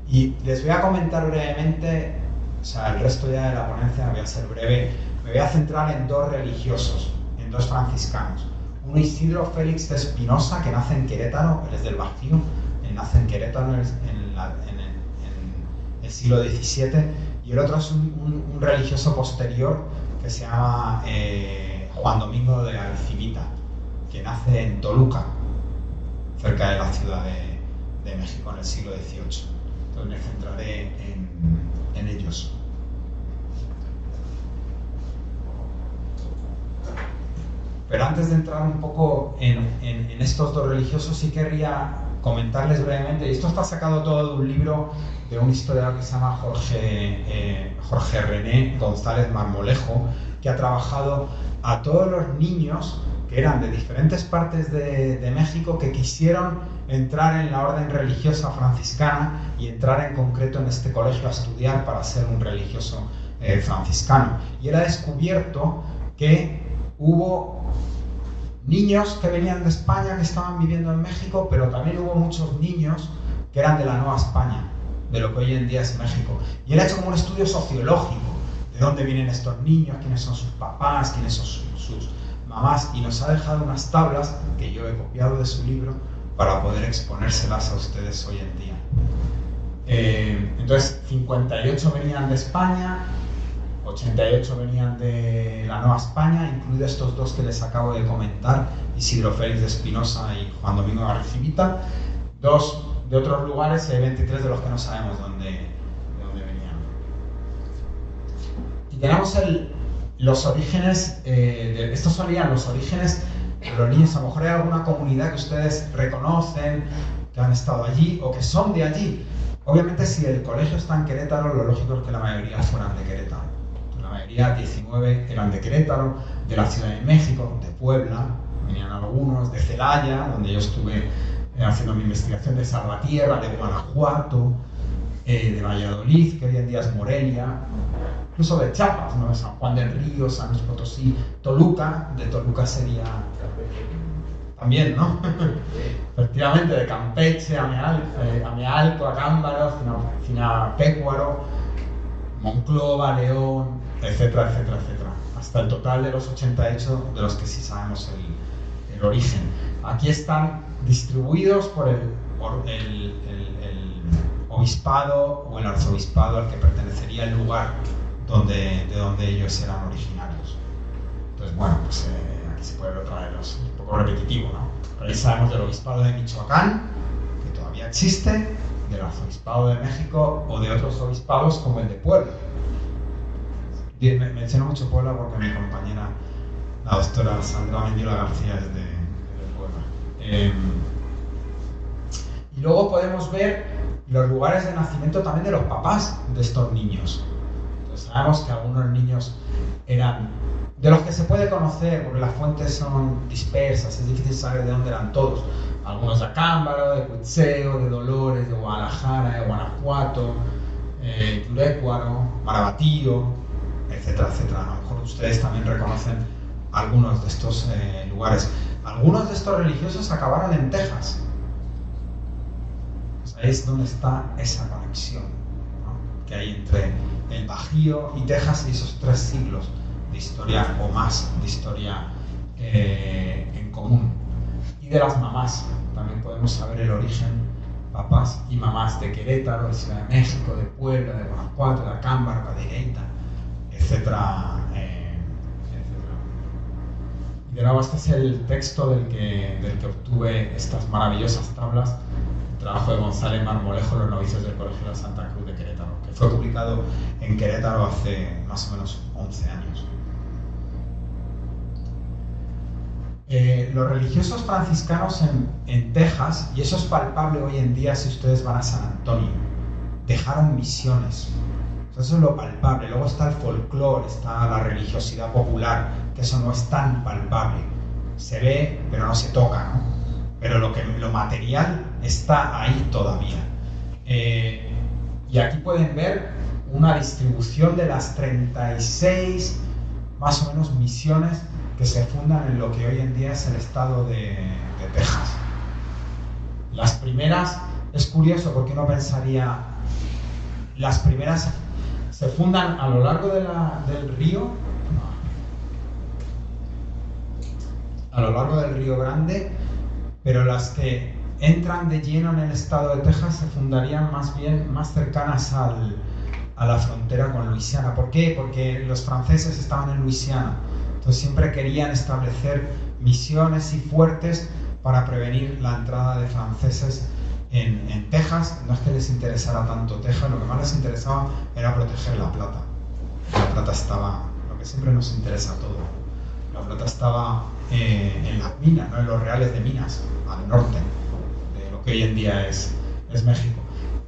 Y les voy a comentar brevemente, o sea, el resto ya de la ponencia voy a ser breve. Me voy a centrar en 2 religiosos, en 2 franciscanos. Uno, Isidro Félix de Espinosa, que nace en Querétaro, él es del Bajío, él nace en Querétaro en el siglo XVII, y el otro es un religioso posterior que se llama Juan Domingo de Arcivita, que nace en Toluca, cerca de la Ciudad de México, en el siglo XVIII. Entonces me centraré en ellos. Pero antes de entrar un poco en estos 2 religiosos, sí querría comentarles brevemente, y esto está sacado todo de un libro de un historiador que se llama Jorge René González Marmolejo, que ha trabajado a todos los niños que eran de diferentes partes de México que quisieron entrar en la orden religiosa franciscana y entrar en concreto en este colegio a estudiar para ser un religioso franciscano. Y él ha descubierto que hubo niños que venían de España que estaban viviendo en México, pero también hubo muchos niños que eran de la Nueva España, de lo que hoy en día es México. Y él ha hecho como un estudio sociológico de dónde vienen estos niños, quiénes son sus papás, quiénes son sus mamás, y nos ha dejado unas tablas que yo he copiado de su libro para poder exponérselas a ustedes hoy en día. Entonces, 58 venían de España, 88 venían de la Nueva España, incluidos estos 2 que les acabo de comentar, Isidro Félix de Espinosa y Juan Domingo de Arcivita, 2 de otros lugares y hay 23 de los que no sabemos de dónde venían. Y tenemos los orígenes, estos serían los orígenes de los niños. A lo mejor hay alguna comunidad que ustedes reconocen, que han estado allí o que son de allí. Obviamente, si el colegio está en Querétaro, lo lógico es que la mayoría fueran de Querétaro. La mayoría, 19, eran de Querétaro, de la Ciudad de México, de Puebla, venían algunos, de Celaya, donde yo estuve haciendo mi investigación, de Salvatierra, de Guanajuato, de Valladolid, que hoy en día es Morelia, incluso de Chiapas, ¿no? San Juan del Río, San Luis Potosí, Toluca, de Toluca sería también, ¿no? Efectivamente, de Campeche, Amealco, Acámbaro, Pécuaro, Monclova, León, etcétera, etcétera, etcétera. Hasta el total de los 88 de los que sí sabemos el origen. Aquí están distribuidos por el obispado o el arzobispado al que pertenecería el lugar de donde ellos eran originarios. Entonces, bueno, pues aquí se puede ver otra vez, un poco repetitivo, ¿no? Pero ahí sabemos del obispado de Michoacán, que todavía existe, del arzobispado de México o de otros obispados como el de Puebla. Menciono mucho Puebla porque mi compañera, la doctora Sandra Mendiola García, es de Puebla. Y luego podemos ver los lugares de nacimiento también de los papás de estos niños. Entonces sabemos que algunos niños eran de los que se puede conocer, porque las fuentes son dispersas, es difícil saber de dónde eran todos. Algunos de Acámbaro, de Cuitzeo, de Dolores, de Guadalajara, de Guanajuato, Turécuaro, Marabatío, etcétera, etcétera. A lo mejor ustedes también reconocen algunos de estos lugares. Algunos de estos religiosos acabaron en Texas. Pues ahí es donde está esa conexión, ¿no?, que hay entre el Bajío y Texas y esos 3 siglos de historia o más de historia en común. Y de las mamás, también podemos saber el origen, papás y mamás de Querétaro, de Ciudad de México, de Puebla, de Guanajuato, de Acámbaro, Cadereyta, etcétera, Y de nuevo, este es el texto del que obtuve estas maravillosas tablas, el trabajo de González Marmolejo, Los novicios del Colegio de la Santa Cruz de Querétaro, que fue publicado en Querétaro hace más o menos 11 años. Los religiosos franciscanos en Texas, y eso es palpable hoy en día si ustedes van a San Antonio, dejaron misiones. Eso es lo palpable. Luego está el folclore, está la religiosidad popular, que eso no es tan palpable. Se ve, pero no se toca, ¿no? Pero lo material está ahí todavía. Y aquí pueden ver una distribución de las 36, más o menos, misiones que se fundan en lo que hoy en día es el estado de Texas. Las primeras, es curioso porque uno pensaría, las primeras se fundan a lo largo del río, a lo largo del Río Grande, pero las que entran de lleno en el estado de Texas se fundarían más bien más cercanas a la frontera con Luisiana. ¿Por qué? Porque los franceses estaban en Luisiana, entonces siempre querían establecer misiones y fuertes para prevenir la entrada de franceses en Texas. No es que les interesara tanto Texas, lo que más les interesaba era proteger la plata. La plata estaba, lo que siempre nos interesa a todos, la plata estaba en las minas, no en los reales de minas, al norte de lo que hoy en día es México.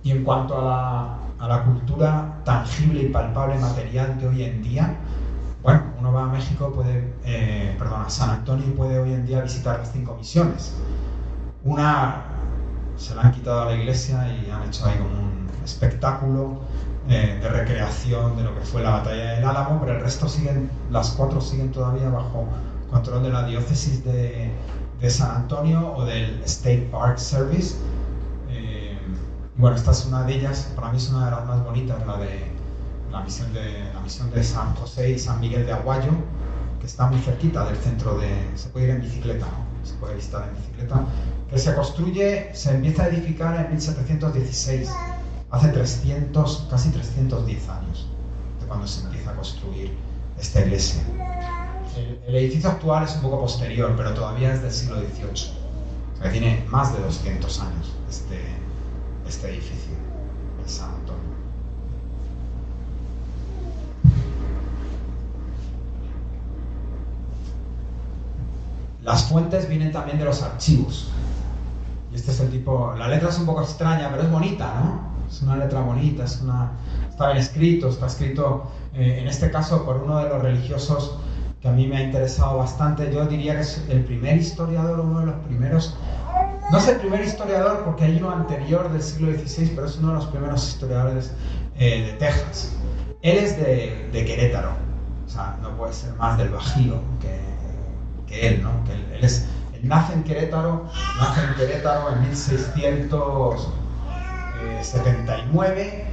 Y en cuanto a la cultura tangible y palpable material de hoy en día, bueno, uno va a México, a San Antonio y puede hoy en día visitar las 5 misiones. Una se la han quitado a la iglesia y han hecho ahí como un espectáculo de recreación de lo que fue la batalla del Álamo, pero el resto las 4 siguen todavía bajo control de la diócesis de San Antonio o del State Park Service. Bueno, esta es una de ellas, para mí es una de las más bonitas, la misión de San José y San Miguel de Aguayo, que está muy cerquita del centro se puede ir en bicicleta, ¿no? Se puede visitar en bicicleta, que se empieza a edificar en 1716, hace casi 310 años de cuando se empieza a construir esta iglesia. El edificio actual es un poco posterior, pero todavía es del siglo XVIII, o sea, tiene más de 200 años este edificio de San Antonio. Las fuentes vienen también de los archivos. Y este es el tipo... La letra es un poco extraña, pero es bonita, ¿no? Es una letra bonita, está bien escrito, está escrito, en este caso, por uno de los religiosos que a mí me ha interesado bastante. Yo diría que es el primer historiador, uno de los primeros... No es el primer historiador porque hay uno anterior del siglo XVI, pero es uno de los primeros historiadores de Texas. Él es de Querétaro, o sea, no puede ser más del Bajío que él, ¿no? Que él nace en Querétaro en 1679,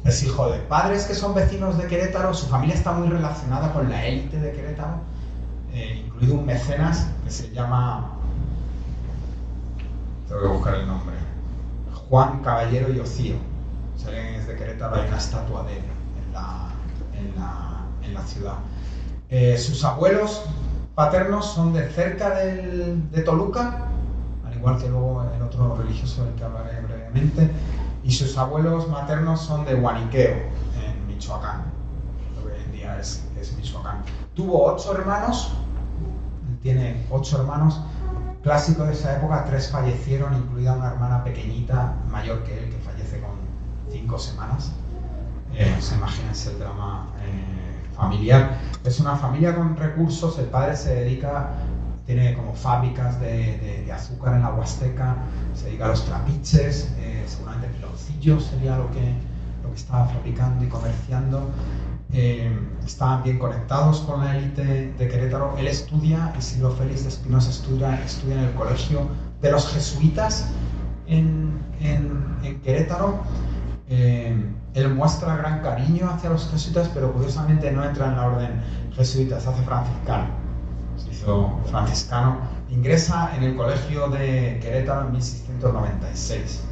es hijo de padres que son vecinos de Querétaro, su familia está muy relacionada con la élite de Querétaro, incluido un mecenas que se llama... Tengo que buscar el nombre. Juan Caballero y Ocío. Si alguien es de Querétaro, hay una estatua de él en la ciudad. Sus abuelos paternos son de cerca de Toluca, al igual que luego el otro religioso del que hablaré brevemente, y sus abuelos maternos son de Guaniqueo, en Michoacán, lo que hoy en día es Michoacán. Tuvo 8 hermanos, tiene 8 hermanos, clásico de esa época. 3 fallecieron, incluida una hermana pequeñita, mayor que él, que fallece con 5 semanas. Imagínense el drama familiar. Es una familia con recursos, el padre tiene como fábricas de azúcar en la Huasteca, se dedica a los trapiches, seguramente piloncillos sería lo que estaba fabricando y comerciando. Estaban bien conectados con la élite de Querétaro. Él estudia, Isidro Félix de Espinosa estudia en el colegio de los jesuitas en Querétaro. Él muestra gran cariño hacia los jesuitas, pero curiosamente no entra en la orden jesuita, se hace franciscano. Se hizo franciscano. Ingresa en el colegio de Querétaro en 1696.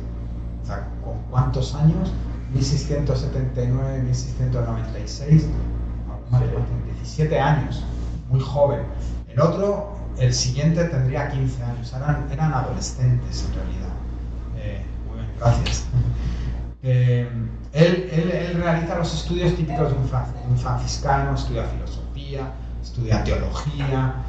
O sea, ¿con cuántos años? 1679, 1696, 17 años, muy joven. El siguiente tendría 15 años, eran adolescentes en realidad. Muy bien, gracias. Él realiza los estudios típicos de un franciscano, estudia filosofía, estudia teología,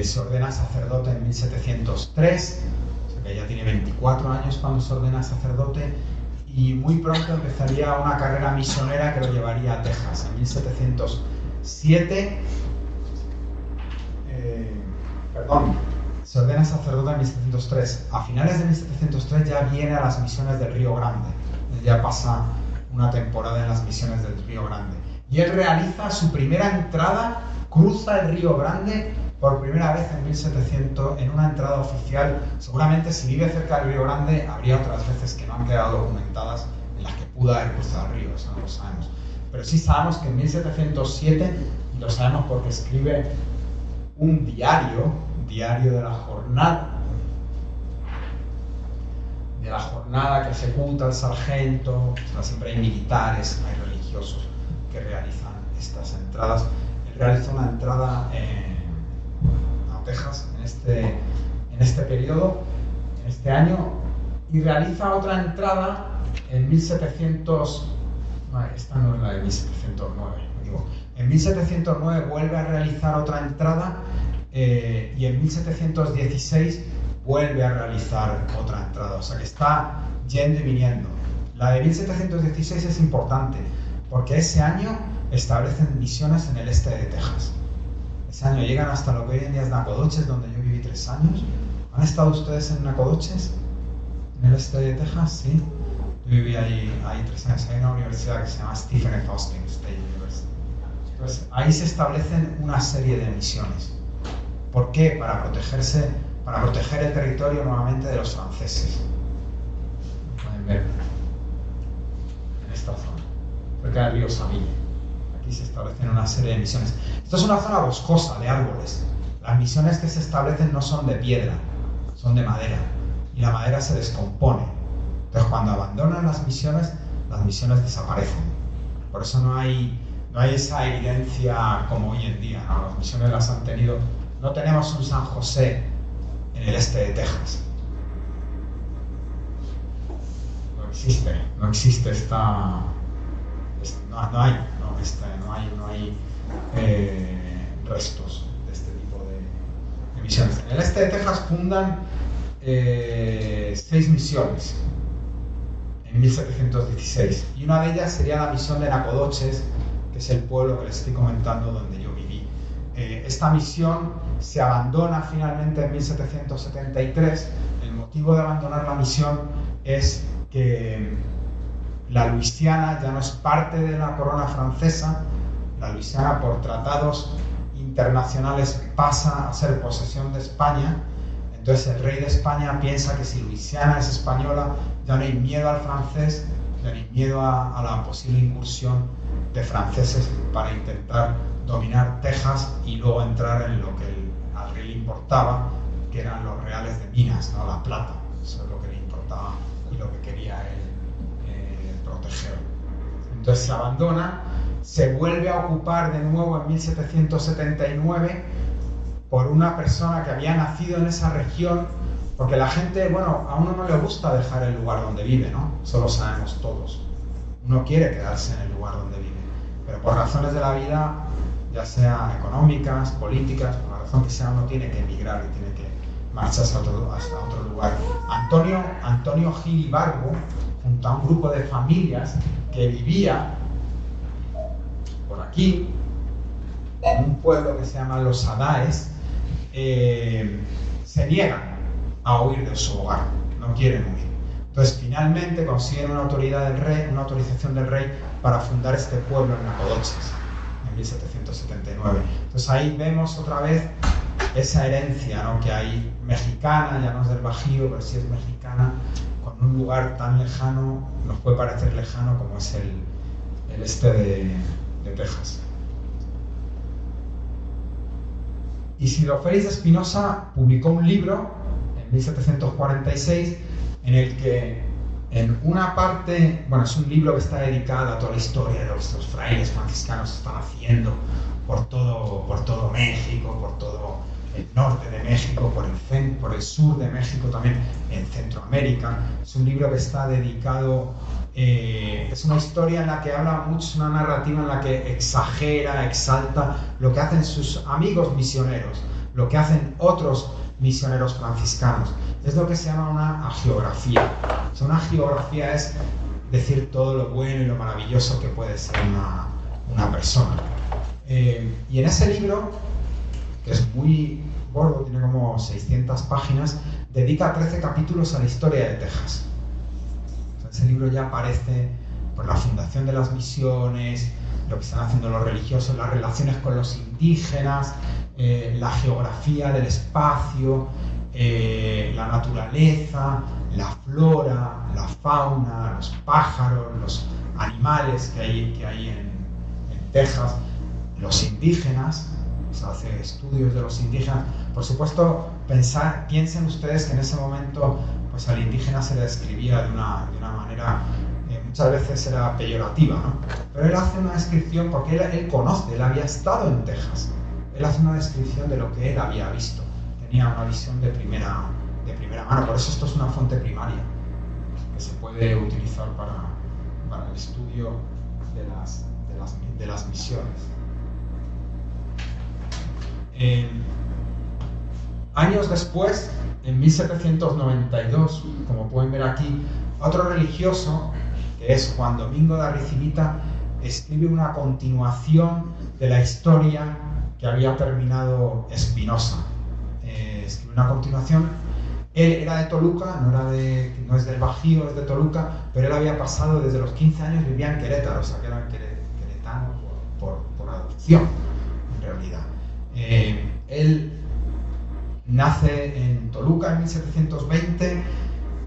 se ordena sacerdote en 1703, o sea que ya tiene 24 años cuando se ordena sacerdote, y muy pronto empezaría una carrera misionera que lo llevaría a Texas. En 1707, se ordena sacerdote en 1703. A finales de 1703 ya viene a las misiones del Río Grande. Él ya pasa una temporada en las misiones del Río Grande. Y él realiza su primera entrada, cruza el Río Grande por primera vez en 1700 en una entrada oficial. Seguramente si vive cerca del Río Grande habría otras veces que no han quedado documentadas en las que pudo haber cruzado el río, eso no lo sabemos. Pero sí sabemos que en 1707, y lo sabemos porque escribe un diario de la jornada que ejecuta el sargento. O sea, siempre hay militares, hay religiosos que realizan estas entradas. Él realiza una entrada a Texas en este periodo, en este año, y realiza otra entrada en 1700. Esta no es la de 1709, digo. En 1709 vuelve a realizar otra entrada, y en 1716 vuelve a realizar otra entrada. O sea que está yendo y viniendo. La de 1716 es importante porque ese año establecen misiones en el este de Texas. Ese año llegan hasta lo que hoy en día es Nacogdoches, donde yo viví 3 años. ¿Han estado ustedes en Nacogdoches? ¿En el este de Texas? Sí. Yo viví ahí 3 años. Hay una universidad que se llama Stephen F. Austin State University. Entonces, ahí se establecen una serie de misiones. ¿Por qué? Para proteger el territorio nuevamente de los franceses. Pueden ver en esta zona, cerca del río Saville. Aquí se establecen una serie de misiones. Esto es una zona boscosa, de árboles. Las misiones que se establecen no son de piedra, son de madera. Y la madera se descompone. Entonces, cuando abandonan las misiones desaparecen. Por eso no hay esa evidencia como hoy en día, ¿no? Las misiones las han tenido. No tenemos un San José en el este de Texas. No existe esta. No hay restos de este tipo misiones. En el este de Texas fundan 6 misiones en 1716, y una de ellas sería la misión de Nacogdoches, que es el pueblo que les estoy comentando donde yo viví. Esta misión se abandona finalmente en 1773. El motivo de abandonar la misión es que la Luisiana ya no es parte de la corona francesa. La Luisiana, por tratados internacionales, pasa a ser posesión de España. Entonces el rey de España piensa que si Luisiana es española, ya no hay miedo al francés, ya no hay miedo a la posible incursión de franceses para intentar dominar Texas y luego entrar en lo que al rey le importaba, que eran los reales de minas, ¿no? La plata. Eso es lo que le importaba y lo que quería él proteger. Entonces se abandona, se vuelve a ocupar de nuevo en 1779 por una persona que había nacido en esa región, porque la gente, bueno, a uno no le gusta dejar el lugar donde vive, ¿no? Eso lo sabemos todos. Uno quiere quedarse en el lugar donde vive, pero por razones de la vida, ya sea económicas, políticas, por la razón que sea, uno tiene que emigrar y tiene que marcharse hasta otro lugar. Antonio Gil Ibarbo, junto a un grupo de familias que vivía por aquí, en un pueblo que se llama Los Adaes, se niegan a huir de su hogar, no quieren huir. Entonces finalmente consiguen una autorización del rey para fundar este pueblo en Nacogdoches en 1779. Entonces ahí vemos otra vez esa herencia, ¿no?, que hay mexicana, ya no es del Bajío, pero sí es mexicana, con un lugar tan lejano, nos puede parecer lejano como es el este de Texas. Isidro Félix de Espinosa publicó un libro en 1746 en el que en una parte, bueno, es un libro que está dedicado a toda la historia de lo que estos frailes franciscanos están haciendo por todo México, por todo el norte de México, por el sur de México, también en Centroamérica. Es un libro que está dedicado, es una historia en la que habla mucho, es una narrativa en la que exagera, exalta lo que hacen sus amigos misioneros, lo que hacen otros misioneros franciscanos. Es lo que se llama una hagiografía. O sea, una hagiografía es decir todo lo bueno y lo maravilloso que puede ser una persona. Y en ese libro, que es muy gordo, tiene como 600 páginas, dedica 13 capítulos a la historia de Texas. O sea, ese libro ya aparece por la fundación de las misiones, lo que están haciendo los religiosos, las relaciones con los indígenas, la geografía del espacio, la naturaleza, la flora, la fauna, los pájaros, los animales que hay en Texas, los indígenas. Se hace estudios de los indígenas. Por supuesto, piensen ustedes que en ese momento pues al indígena se le describía de una manera muchas veces era peyorativa, ¿no? Pero él hace una descripción porque él conoce, él había estado en Texas. Él hace una descripción de lo que él había visto. Tenía una visión de primera mano. Por eso esto es una fuente primaria que se puede utilizar para el estudio de las misiones. Años después, en 1792, como pueden ver aquí, otro religioso, que es Juan Domingo de Arricivita, escribe una continuación de la historia que había terminado Espinosa. Escribe una continuación. Él era de Toluca, no es del Bajío, es de Toluca, pero él había pasado desde los 15 años, vivía en Querétaro, o sea que era queretano por adopción, en realidad. Él nace en Toluca en 1720,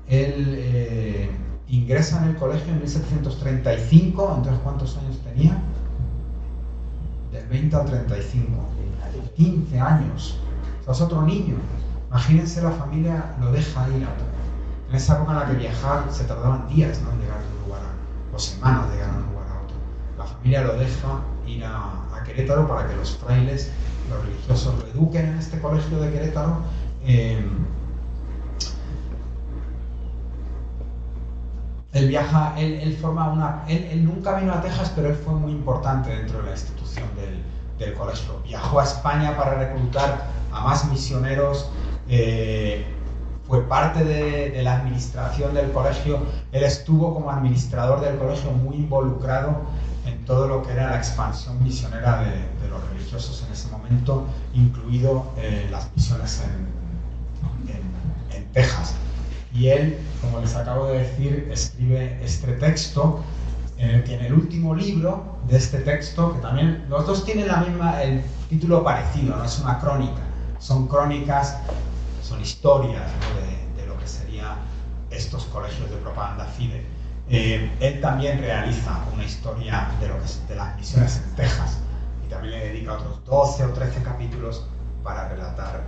él ingresa en el colegio en 1735, entonces ¿cuántos años tenía? Del 20 al 35, 15 años, o sea, es otro niño. Imagínense, la familia lo deja ir en esa época en la que viajar se tardaban días, ¿no?, en llegar de un lugar o semanas de llegar de un lugar a otro. La familia lo deja ir a Querétaro para que los frailes, los religiosos, lo eduquen en este colegio de Querétaro. Él viaja, él nunca vino a Texas, pero él fue muy importante dentro de la institución del colegio. Viajó a España para reclutar a más misioneros, fue parte de la administración del colegio. Él estuvo como administrador del colegio muy involucrado en todo lo que era la expansión misionera de los religiosos en ese momento, incluido las misiones en Texas. Y él, como les acabo de decir, escribe este texto, en el que en el último libro de este texto, que también los dos tienen el título parecido, no es una crónica, son crónicas, son historias, ¿no?, de lo que serían estos colegios de propaganda fide. Él también realiza una historia de las misiones en Texas, y también le dedica otros 12 o 13 capítulos para relatar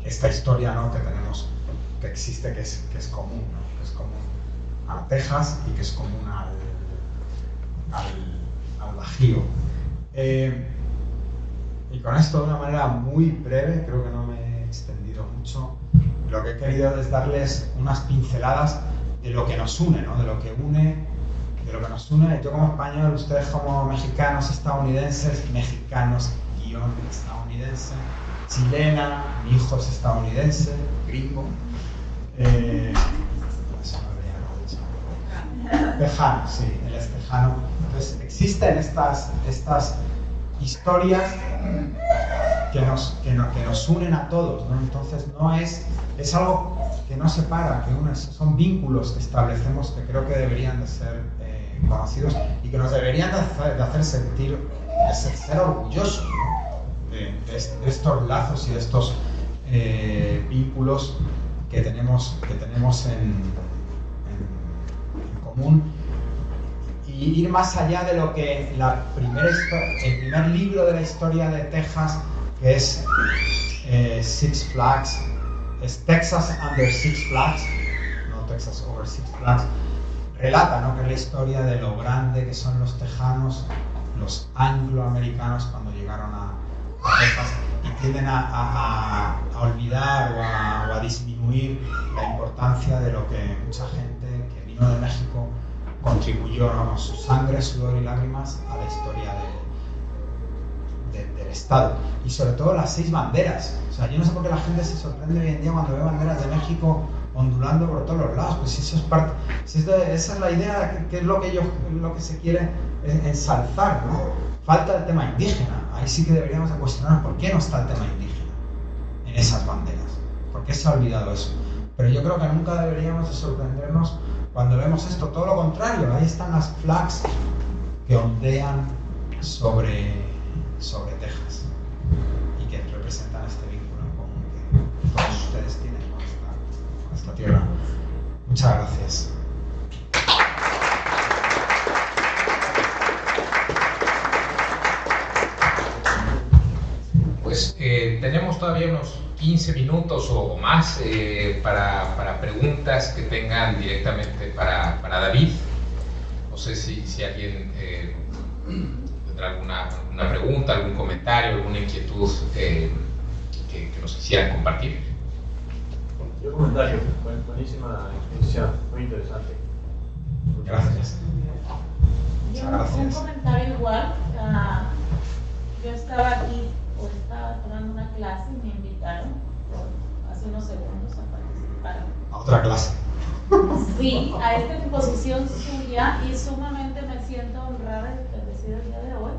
esta historia, ¿no?, que tenemos, que existe, que es común, ¿no?, que es común a Texas y que es común al Bajío. Y con esto, de una manera muy breve, creo que no me he extendido mucho, lo que he querido es darles unas pinceladas de lo que nos une, ¿no?, de lo que nos une. Yo como español, ustedes como mexicanos, estadounidenses, estadounidense, chilena, mi hijo es estadounidense, gringo, tejano, sí, él es tejano. Entonces existen estas historias que nos unen a todos, ¿no? Entonces es algo que no separa, que une, son vínculos que establecemos que creo que deberían de ser conocidos y que nos deberían de hacer sentir, de ser orgullosos, ¿no?, de estos lazos y de estos vínculos que tenemos en común, y ir más allá de lo que el primer libro de la historia de Texas, que es Six Flags, es Texas Under Six Flags, no Texas Over Six Flags, relata, ¿no?, que es la historia de lo grande que son los tejanos, los angloamericanos cuando llegaron a Texas, y tienden a olvidar o a disminuir la importancia de lo que mucha gente que vino de México contribuyó, ¿no?, con su sangre, sudor y lágrimas a la historia del Estado. Y sobre todo las 6 banderas. O sea, yo no sé por qué la gente se sorprende hoy en día cuando ve banderas de México ondulando por todos los lados. Pues eso es parte, esa es la idea, que es lo que se quiere ensalzar, ¿no? Falta el tema indígena. Ahí sí que deberíamos de cuestionar por qué no está el tema indígena en esas banderas. ¿Por qué se ha olvidado eso? Pero yo creo que nunca deberíamos de sorprendernos cuando vemos esto. Todo lo contrario, ahí están las flags que ondean sobre Texas y que representan este vínculo en común que todos ustedes tienen con esta tierra. Muchas gracias. Pues tenemos todavía unos 15 minutos o más para preguntas que tengan directamente para David. No sé si alguien tendrá alguna pregunta, algún comentario, alguna inquietud que nos quisieran compartir. Yo comentario, buenísima exposición, muy interesante. Gracias. Muchas gracias. Un comentario igual. Yo estaba aquí, estaba tomando una clase y me invitaron hace unos segundos a participar. A otra clase. Sí, a esta exposición suya, y sumamente me siento honrada y bendecida el día de hoy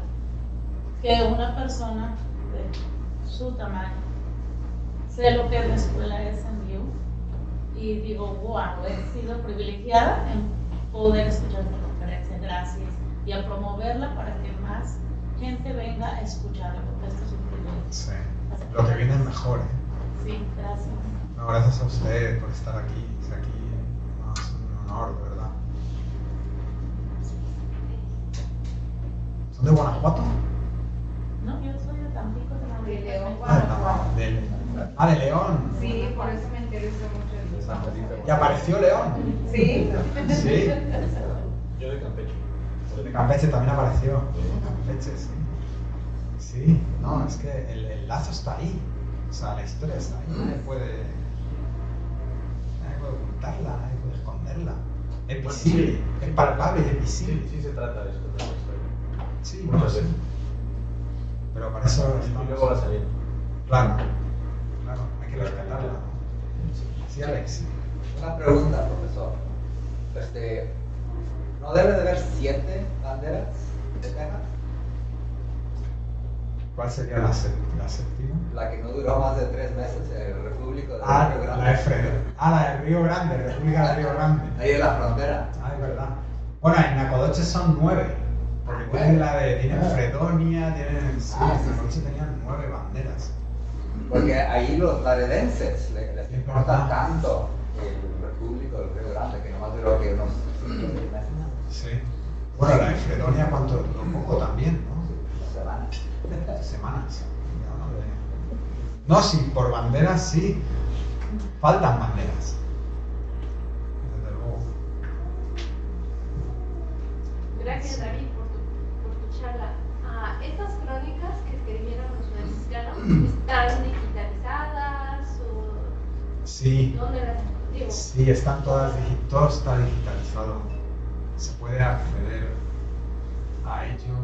que una persona de su tamaño, sé lo que la escuela es en vivo y digo, wow, he sido privilegiada en poder escuchar esta conferencia, gracias, y a promoverla para que más gente venga a escucharla, porque esto es un privilegio. Sí, lo que viene es mejor, ¿eh? Sí, gracias. No, gracias a ustedes por estar aquí. Es un honor, de verdad. ¿Son de Guanajuato? No, yo soy de Tampico, de León, Guanajuato. De León. Sí, por eso me interesó mucho el libro. ¿Y apareció León? Sí. Sí. Yo de Campeche. De Campeche también apareció. Campeche, sí. Sí, no, es que el lazo está ahí. O sea, la historia está ahí. Nadie puede ocultarla, nadie puede esconderla. Es visible, es palpable y es visible. Sí se trata de esto, de la historia. Sí, muchas veces. pero para eso Y luego va saliendo. Claro, claro, hay que respetarla. Sí, Alex. Una pregunta, profesor. ¿No debe de haber 7 banderas de Texas? ¿Cuál sería la séptima? La que no duró más de 3 meses, el República de Río Grande. La de Fredo. La de Río Grande, República de Río Grande. Ahí en la frontera. Es verdad. Bueno, en Nacogdoches son 9. Porque tienen Fredonia, tienen. Sí, en Nacogdoches tenían 9 banderas. Porque ahí los laredenses les importa tanto el República del Río Grande que nomás duró que unos 5 o 6 meses. Sí. Bueno, la de Fredonia, ¿cuánto duró? Poco también, ¿no? Semanas. No, sí, por banderas sí. Faltan banderas. Desde luego. Gracias, David, por tu charla. ¿Estas crónicas que escribieron los mexicanos están digitalizadas o Sí. dónde las digo? Sí, están todo está digitalizado. Se puede acceder a ello.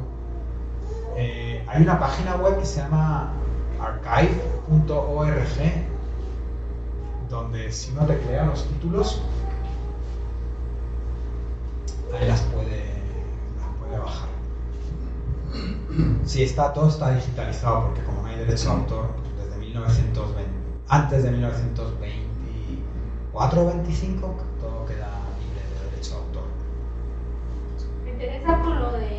Hay una página web que se llama archive.org donde si uno teclea los títulos ahí las puede bajar. Sí, todo está digitalizado porque como no hay derecho de autor desde 1920, antes de 1924 o 25 todo queda libre de derecho de autor. Me interesa por lo de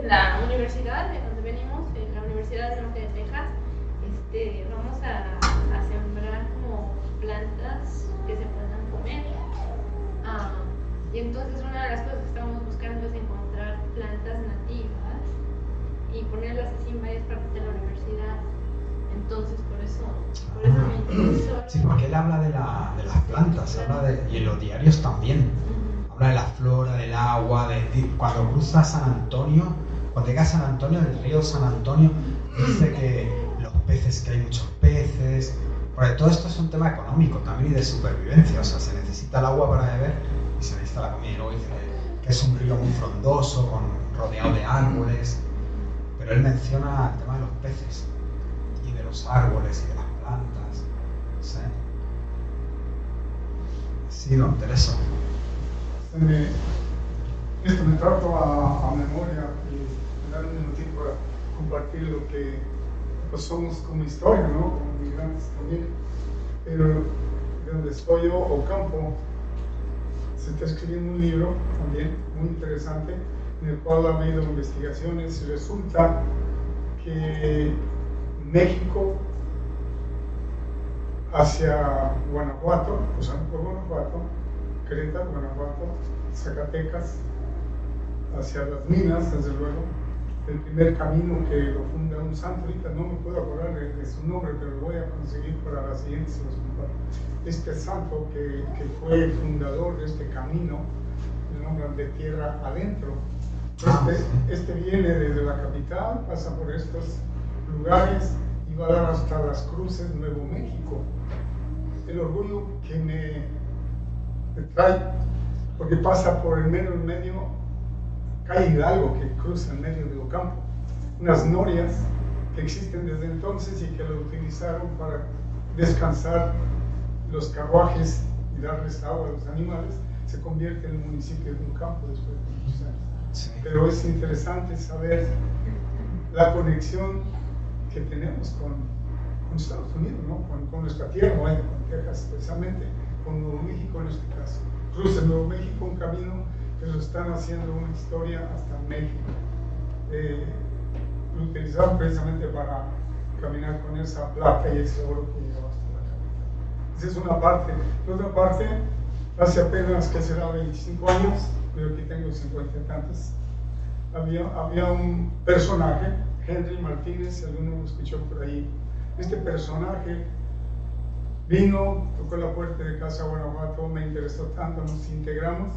la universidad de donde venimos, en la Universidad del Norte de Texas. Vamos a sembrar como plantas que se puedan comer. Y entonces una de las cosas que estamos buscando es encontrar plantas nativas y ponerlas así en varias partes de la universidad. Entonces por eso me interesó. Sí, porque él habla de las plantas, y en los diarios también. Habla de la flora, del agua, cuando cruza San Antonio, cuando llega a San Antonio, el río San Antonio, dice que los peces, que hay muchos peces, porque todo esto es un tema económico también y de supervivencia, o sea, se necesita el agua para beber y se necesita la comida, y luego dice que es un río muy frondoso, rodeado de árboles, pero él menciona el tema de los peces y de los árboles y de las plantas, ¿sí? Sí, don Tereso. Esto me trajo a memoria y dar un minutito para compartir lo que pues, somos como historia, ¿no? Como migrantes también. Pero de donde estoy yo, Ocampo, se está escribiendo un libro también muy interesante en el cual ha habido investigaciones y resulta que México hacia Guanajuato, pasando por Guanajuato, Querétaro, Guanajuato, Zacatecas, hacia las minas, desde luego, el primer camino que lo funda un santo, ahorita no me puedo acordar de su nombre, pero lo voy a conseguir para la siguiente, se los comparto. Este santo que fue el fundador de este camino, el nombre de Tierra Adentro. Este viene desde la capital, pasa por estos lugares y va a dar hasta Las Cruces, Nuevo México. El orgullo que me trae, porque pasa por el medio, calle Hidalgo, que cruza el medio de Ocampo, unas norias que existen desde entonces y que lo utilizaron para descansar los carruajes y darles agua a los animales, se convierte en el municipio de Ocampo después de muchos años. Sí. Pero es interesante saber la conexión que tenemos con Estados Unidos, ¿no? con nuestra tierra, con Texas especialmente, con Nuevo México en este caso. Cruza Nuevo México un camino que lo están haciendo una historia hasta México. Lo utilizaron precisamente para caminar con esa plata y ese oro que llegaba hasta la capital. Esa es una parte. La otra parte, hace apenas, que será 25 años, yo aquí tengo 50 y tantos, había un personaje, Henry Martínez, si alguno lo escuchó por ahí. Este personaje vino, tocó la puerta de Casa Guanajuato, me interesó tanto, nos integramos.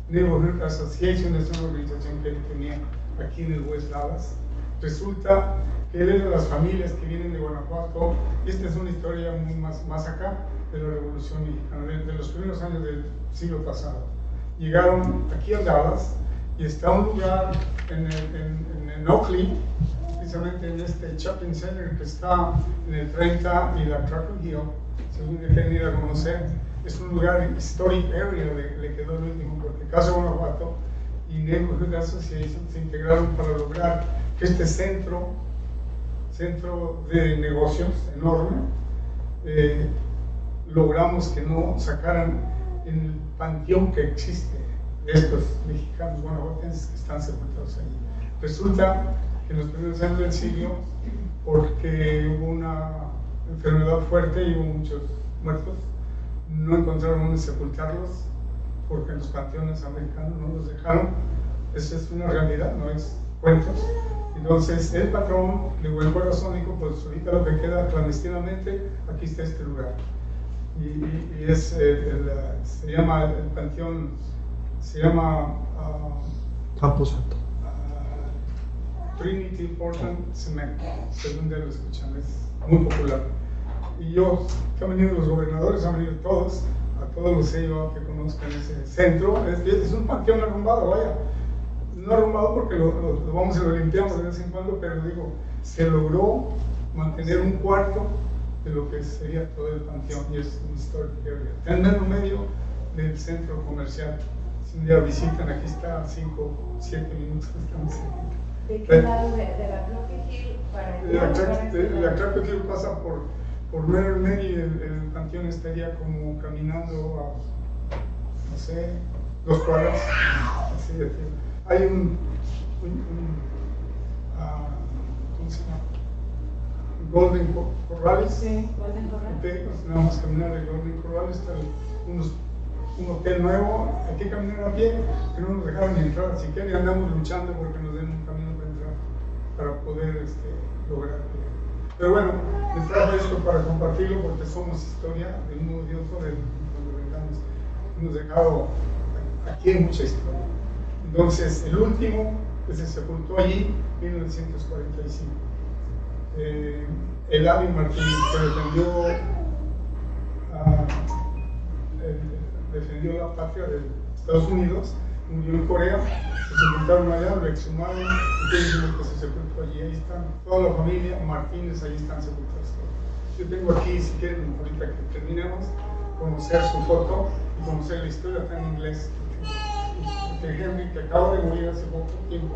Neighborhood Association es una organización que él tenía aquí en el West Dallas. Resulta que él es de las familias que vienen de Guanajuato. Esta es una historia muy más acá de la Revolución Mexicana, de los primeros años del siglo pasado. Llegaron aquí a Dallas y está un lugar en en Oakley, precisamente en este shopping center que está en el 30 y la Cracker Hill, según que quieren ir a conocer. Es un lugar historic area, le quedó el último, porque Casa Guanajuato y Neighborhood Association se integraron para lograr que este centro de negocios enorme, logramos que no sacaran el panteón que existe de estos mexicanos guanajuatenses que están sepultados allí. Resulta que en los primeros años del siglo, porque hubo una enfermedad fuerte y hubo muchos muertos, no encontraron dónde sepultarlos, porque en los panteones americanos no los dejaron. Esa es una realidad, no es cuentos. Entonces el patrón, el corazónico, pues ahorita lo que queda clandestinamente, aquí está este lugar. Y es, se llama el panteón, se llama Camposanto. Trinity Portland Cement, según de lo escuchan, es muy popular. Y yo, que han venido los gobernadores, han venido todos, a todos los he llevado que conozcan ese centro. Es un panteón arrumbado, vaya. No arrumbado porque lo vamos y lo limpiamos de vez en cuando, pero digo, se logró mantener un cuarto de lo que sería todo el panteón, y es un historic area. Está en medio del centro comercial. Si un día visitan, aquí está a 5, 7 minutos, estamos aquí. ¿De qué lado de la Cracker Hill para la Cracker Hill pasa por Mary Mary, el panteón estaría como caminando a, no sé, 2 cuadras, así de tiempo. Hay ¿cómo se llama? Golden Corrales. Sí, Golden Corrales. Okay, pues nada más caminar el Golden Corrales, está un hotel nuevo, hay que caminar a pie, que no nos dejaron ni entrar siquiera, y andamos luchando porque nos den un camino para entrar, para poder lograr. Pero bueno, les trajo esto para compartirlo porque somos historia de un modo y otro de cuando vengamos. Hemos dejado, aquí hay mucha historia. Entonces, el último que se sepultó allí, 1945. El Eladio Martínez, que defendió la patria de Estados Unidos, murió en Corea, se sepultaron allá, lo exhumaron, y que se sepultó allí. Ahí están, toda la familia Martínez, ahí están sepultados todos. Yo tengo aquí, si quieren, ahorita que terminemos, conocer su foto y conocer la historia, está en inglés. Que Henry, que acaba de morir hace poco tiempo,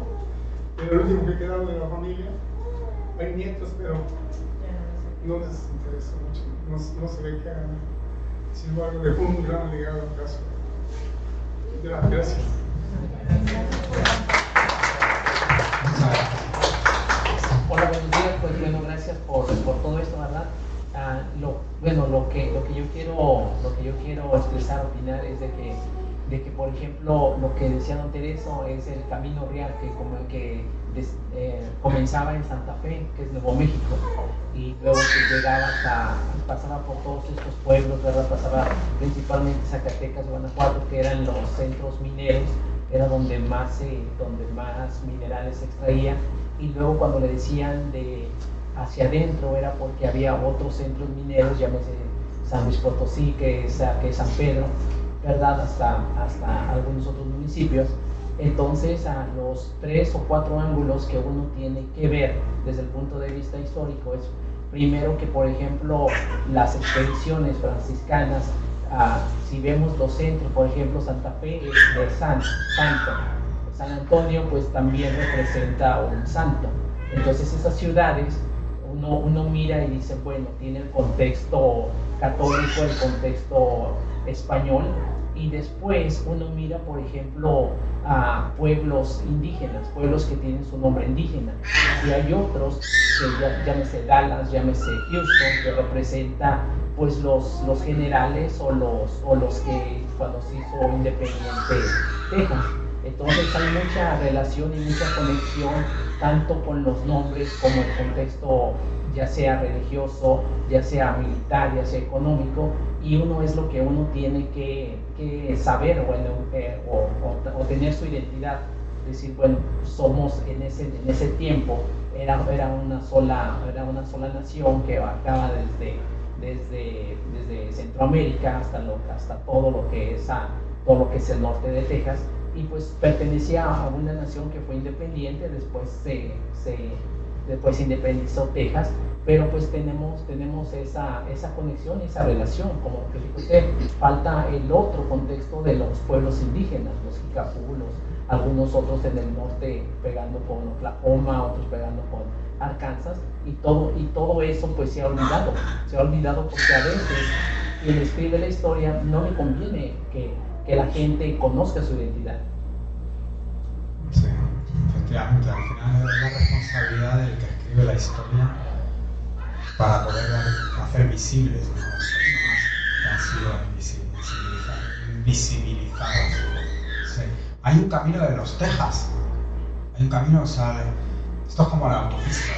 era el último que quedaba de la familia. Hay nietos, pero no les interesa mucho, no se ve que hagan. Sin embargo, dejó un gran legado al caso. Gracias. Hola, buenos días. Pues bueno, gracias por todo esto, ¿verdad? Lo que yo quiero expresar, opinar es de que por ejemplo lo que decía don Tereso es el camino real que comenzaba en Santa Fe, que es Nuevo México, y luego que llegaba pasaba por todos estos pueblos, ¿verdad? Pasaba principalmente Zacatecas, Guanajuato, que eran los centros mineros, era donde más minerales se extraían, y luego cuando le decían de hacia adentro era porque había otros centros mineros, llámese San Luis Potosí, que es San Pedro, ¿verdad? Hasta algunos otros municipios. Entonces, a los 3 o 4 ángulos que uno tiene que ver desde el punto de vista histórico es primero que, por ejemplo, las expediciones franciscanas, si vemos los centros, por ejemplo, Santa Fe es de santo, San Antonio pues también representa un santo. Entonces esas ciudades uno mira y dice, bueno, tiene el contexto católico, el contexto español, y después uno mira, por ejemplo, a pueblos indígenas, pueblos que tienen su nombre indígena, y hay otros, que llámese Dallas, llámese Houston, que representa pues los generales o los que cuando se hizo independiente Texas. Entonces hay mucha relación y mucha conexión tanto con los nombres como el contexto, ya sea religioso, ya sea militar, ya sea económico, y uno es lo que uno tiene que saber o tener su identidad. Es decir, bueno, somos en ese tiempo, era una sola nación que abarcaba desde Centroamérica hasta todo lo que es el norte de Texas, y pues pertenecía a una nación que fue independiente, después después se independizó Texas, pero pues tenemos esa conexión, esa relación, como que dijo usted, falta el otro contexto de los pueblos indígenas, los jicapulos, algunos otros en el norte pegando con Oklahoma, otros pegando con Arkansas, y todo eso pues se ha olvidado porque a veces quien escribe la historia no le conviene que la gente conozca su identidad. Sí, efectivamente, al final es la responsabilidad del que escribe la historia para poder hacer visibles, ¿no?, las personas que han sido invisibilizadas. Sí. Hay un camino de los Texas, hay un camino, o sea, esto es como la autopista,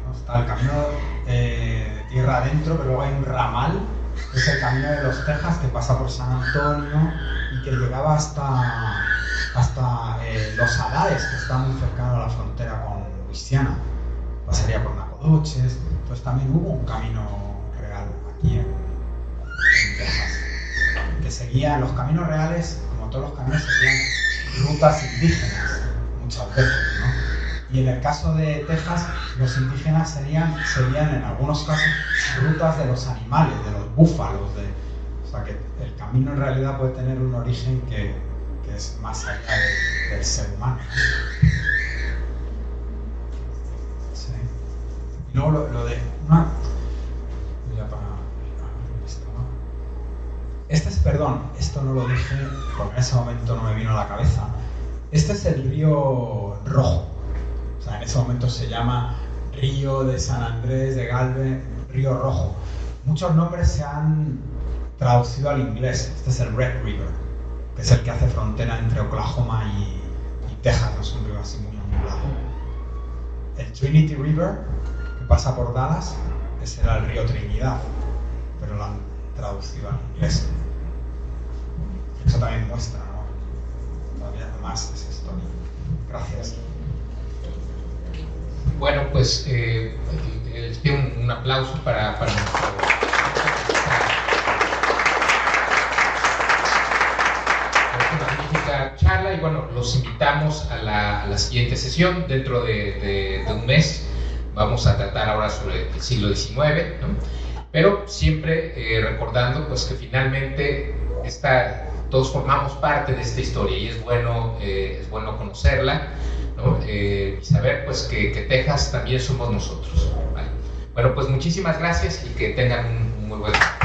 ¿no? Está el camino de tierra adentro, pero luego hay un ramal, que es el camino de los Texas, que pasa por San Antonio y que llegaba hasta los Adares, que está muy cercano a la frontera con Luisiana. Pasaría por Nacogdoches. Entonces también hubo un camino real aquí en Texas, que seguía, los caminos reales, como todos los caminos, seguían rutas indígenas muchas veces, ¿no? Y en el caso de Texas, los indígenas serían en algunos casos rutas de los animales, de los búfalos, o sea que el camino en realidad puede tener un origen que es más allá del ser humano. Sí. Y luego lo de una... Perdón, esto no lo dije porque en ese momento no me vino a la cabeza. Este es el río Rojo. O sea, en ese momento se llama Río de San Andrés de Galvez, Río Rojo. Muchos nombres se han traducido al inglés. Este es el Red River, que es el que hace frontera entre Oklahoma y Texas. No es un río así muy ondulado. El Trinity River, que pasa por Dallas, ese era el río Trinidad, pero lo han traducido al inglés. Eso también muestra, ¿no?, todavía más esa historia. Gracias. Bueno, pues les pido un aplauso para nuestra magnífica charla, y bueno, los invitamos a la siguiente sesión. Dentro de un mes vamos a tratar ahora sobre el siglo XIX, ¿no? Pero siempre recordando pues que finalmente todos formamos parte de esta historia y es bueno conocerla, ¿no? Y saber pues que Texas también somos nosotros, ¿vale? Bueno, pues muchísimas gracias y que tengan un muy buen día.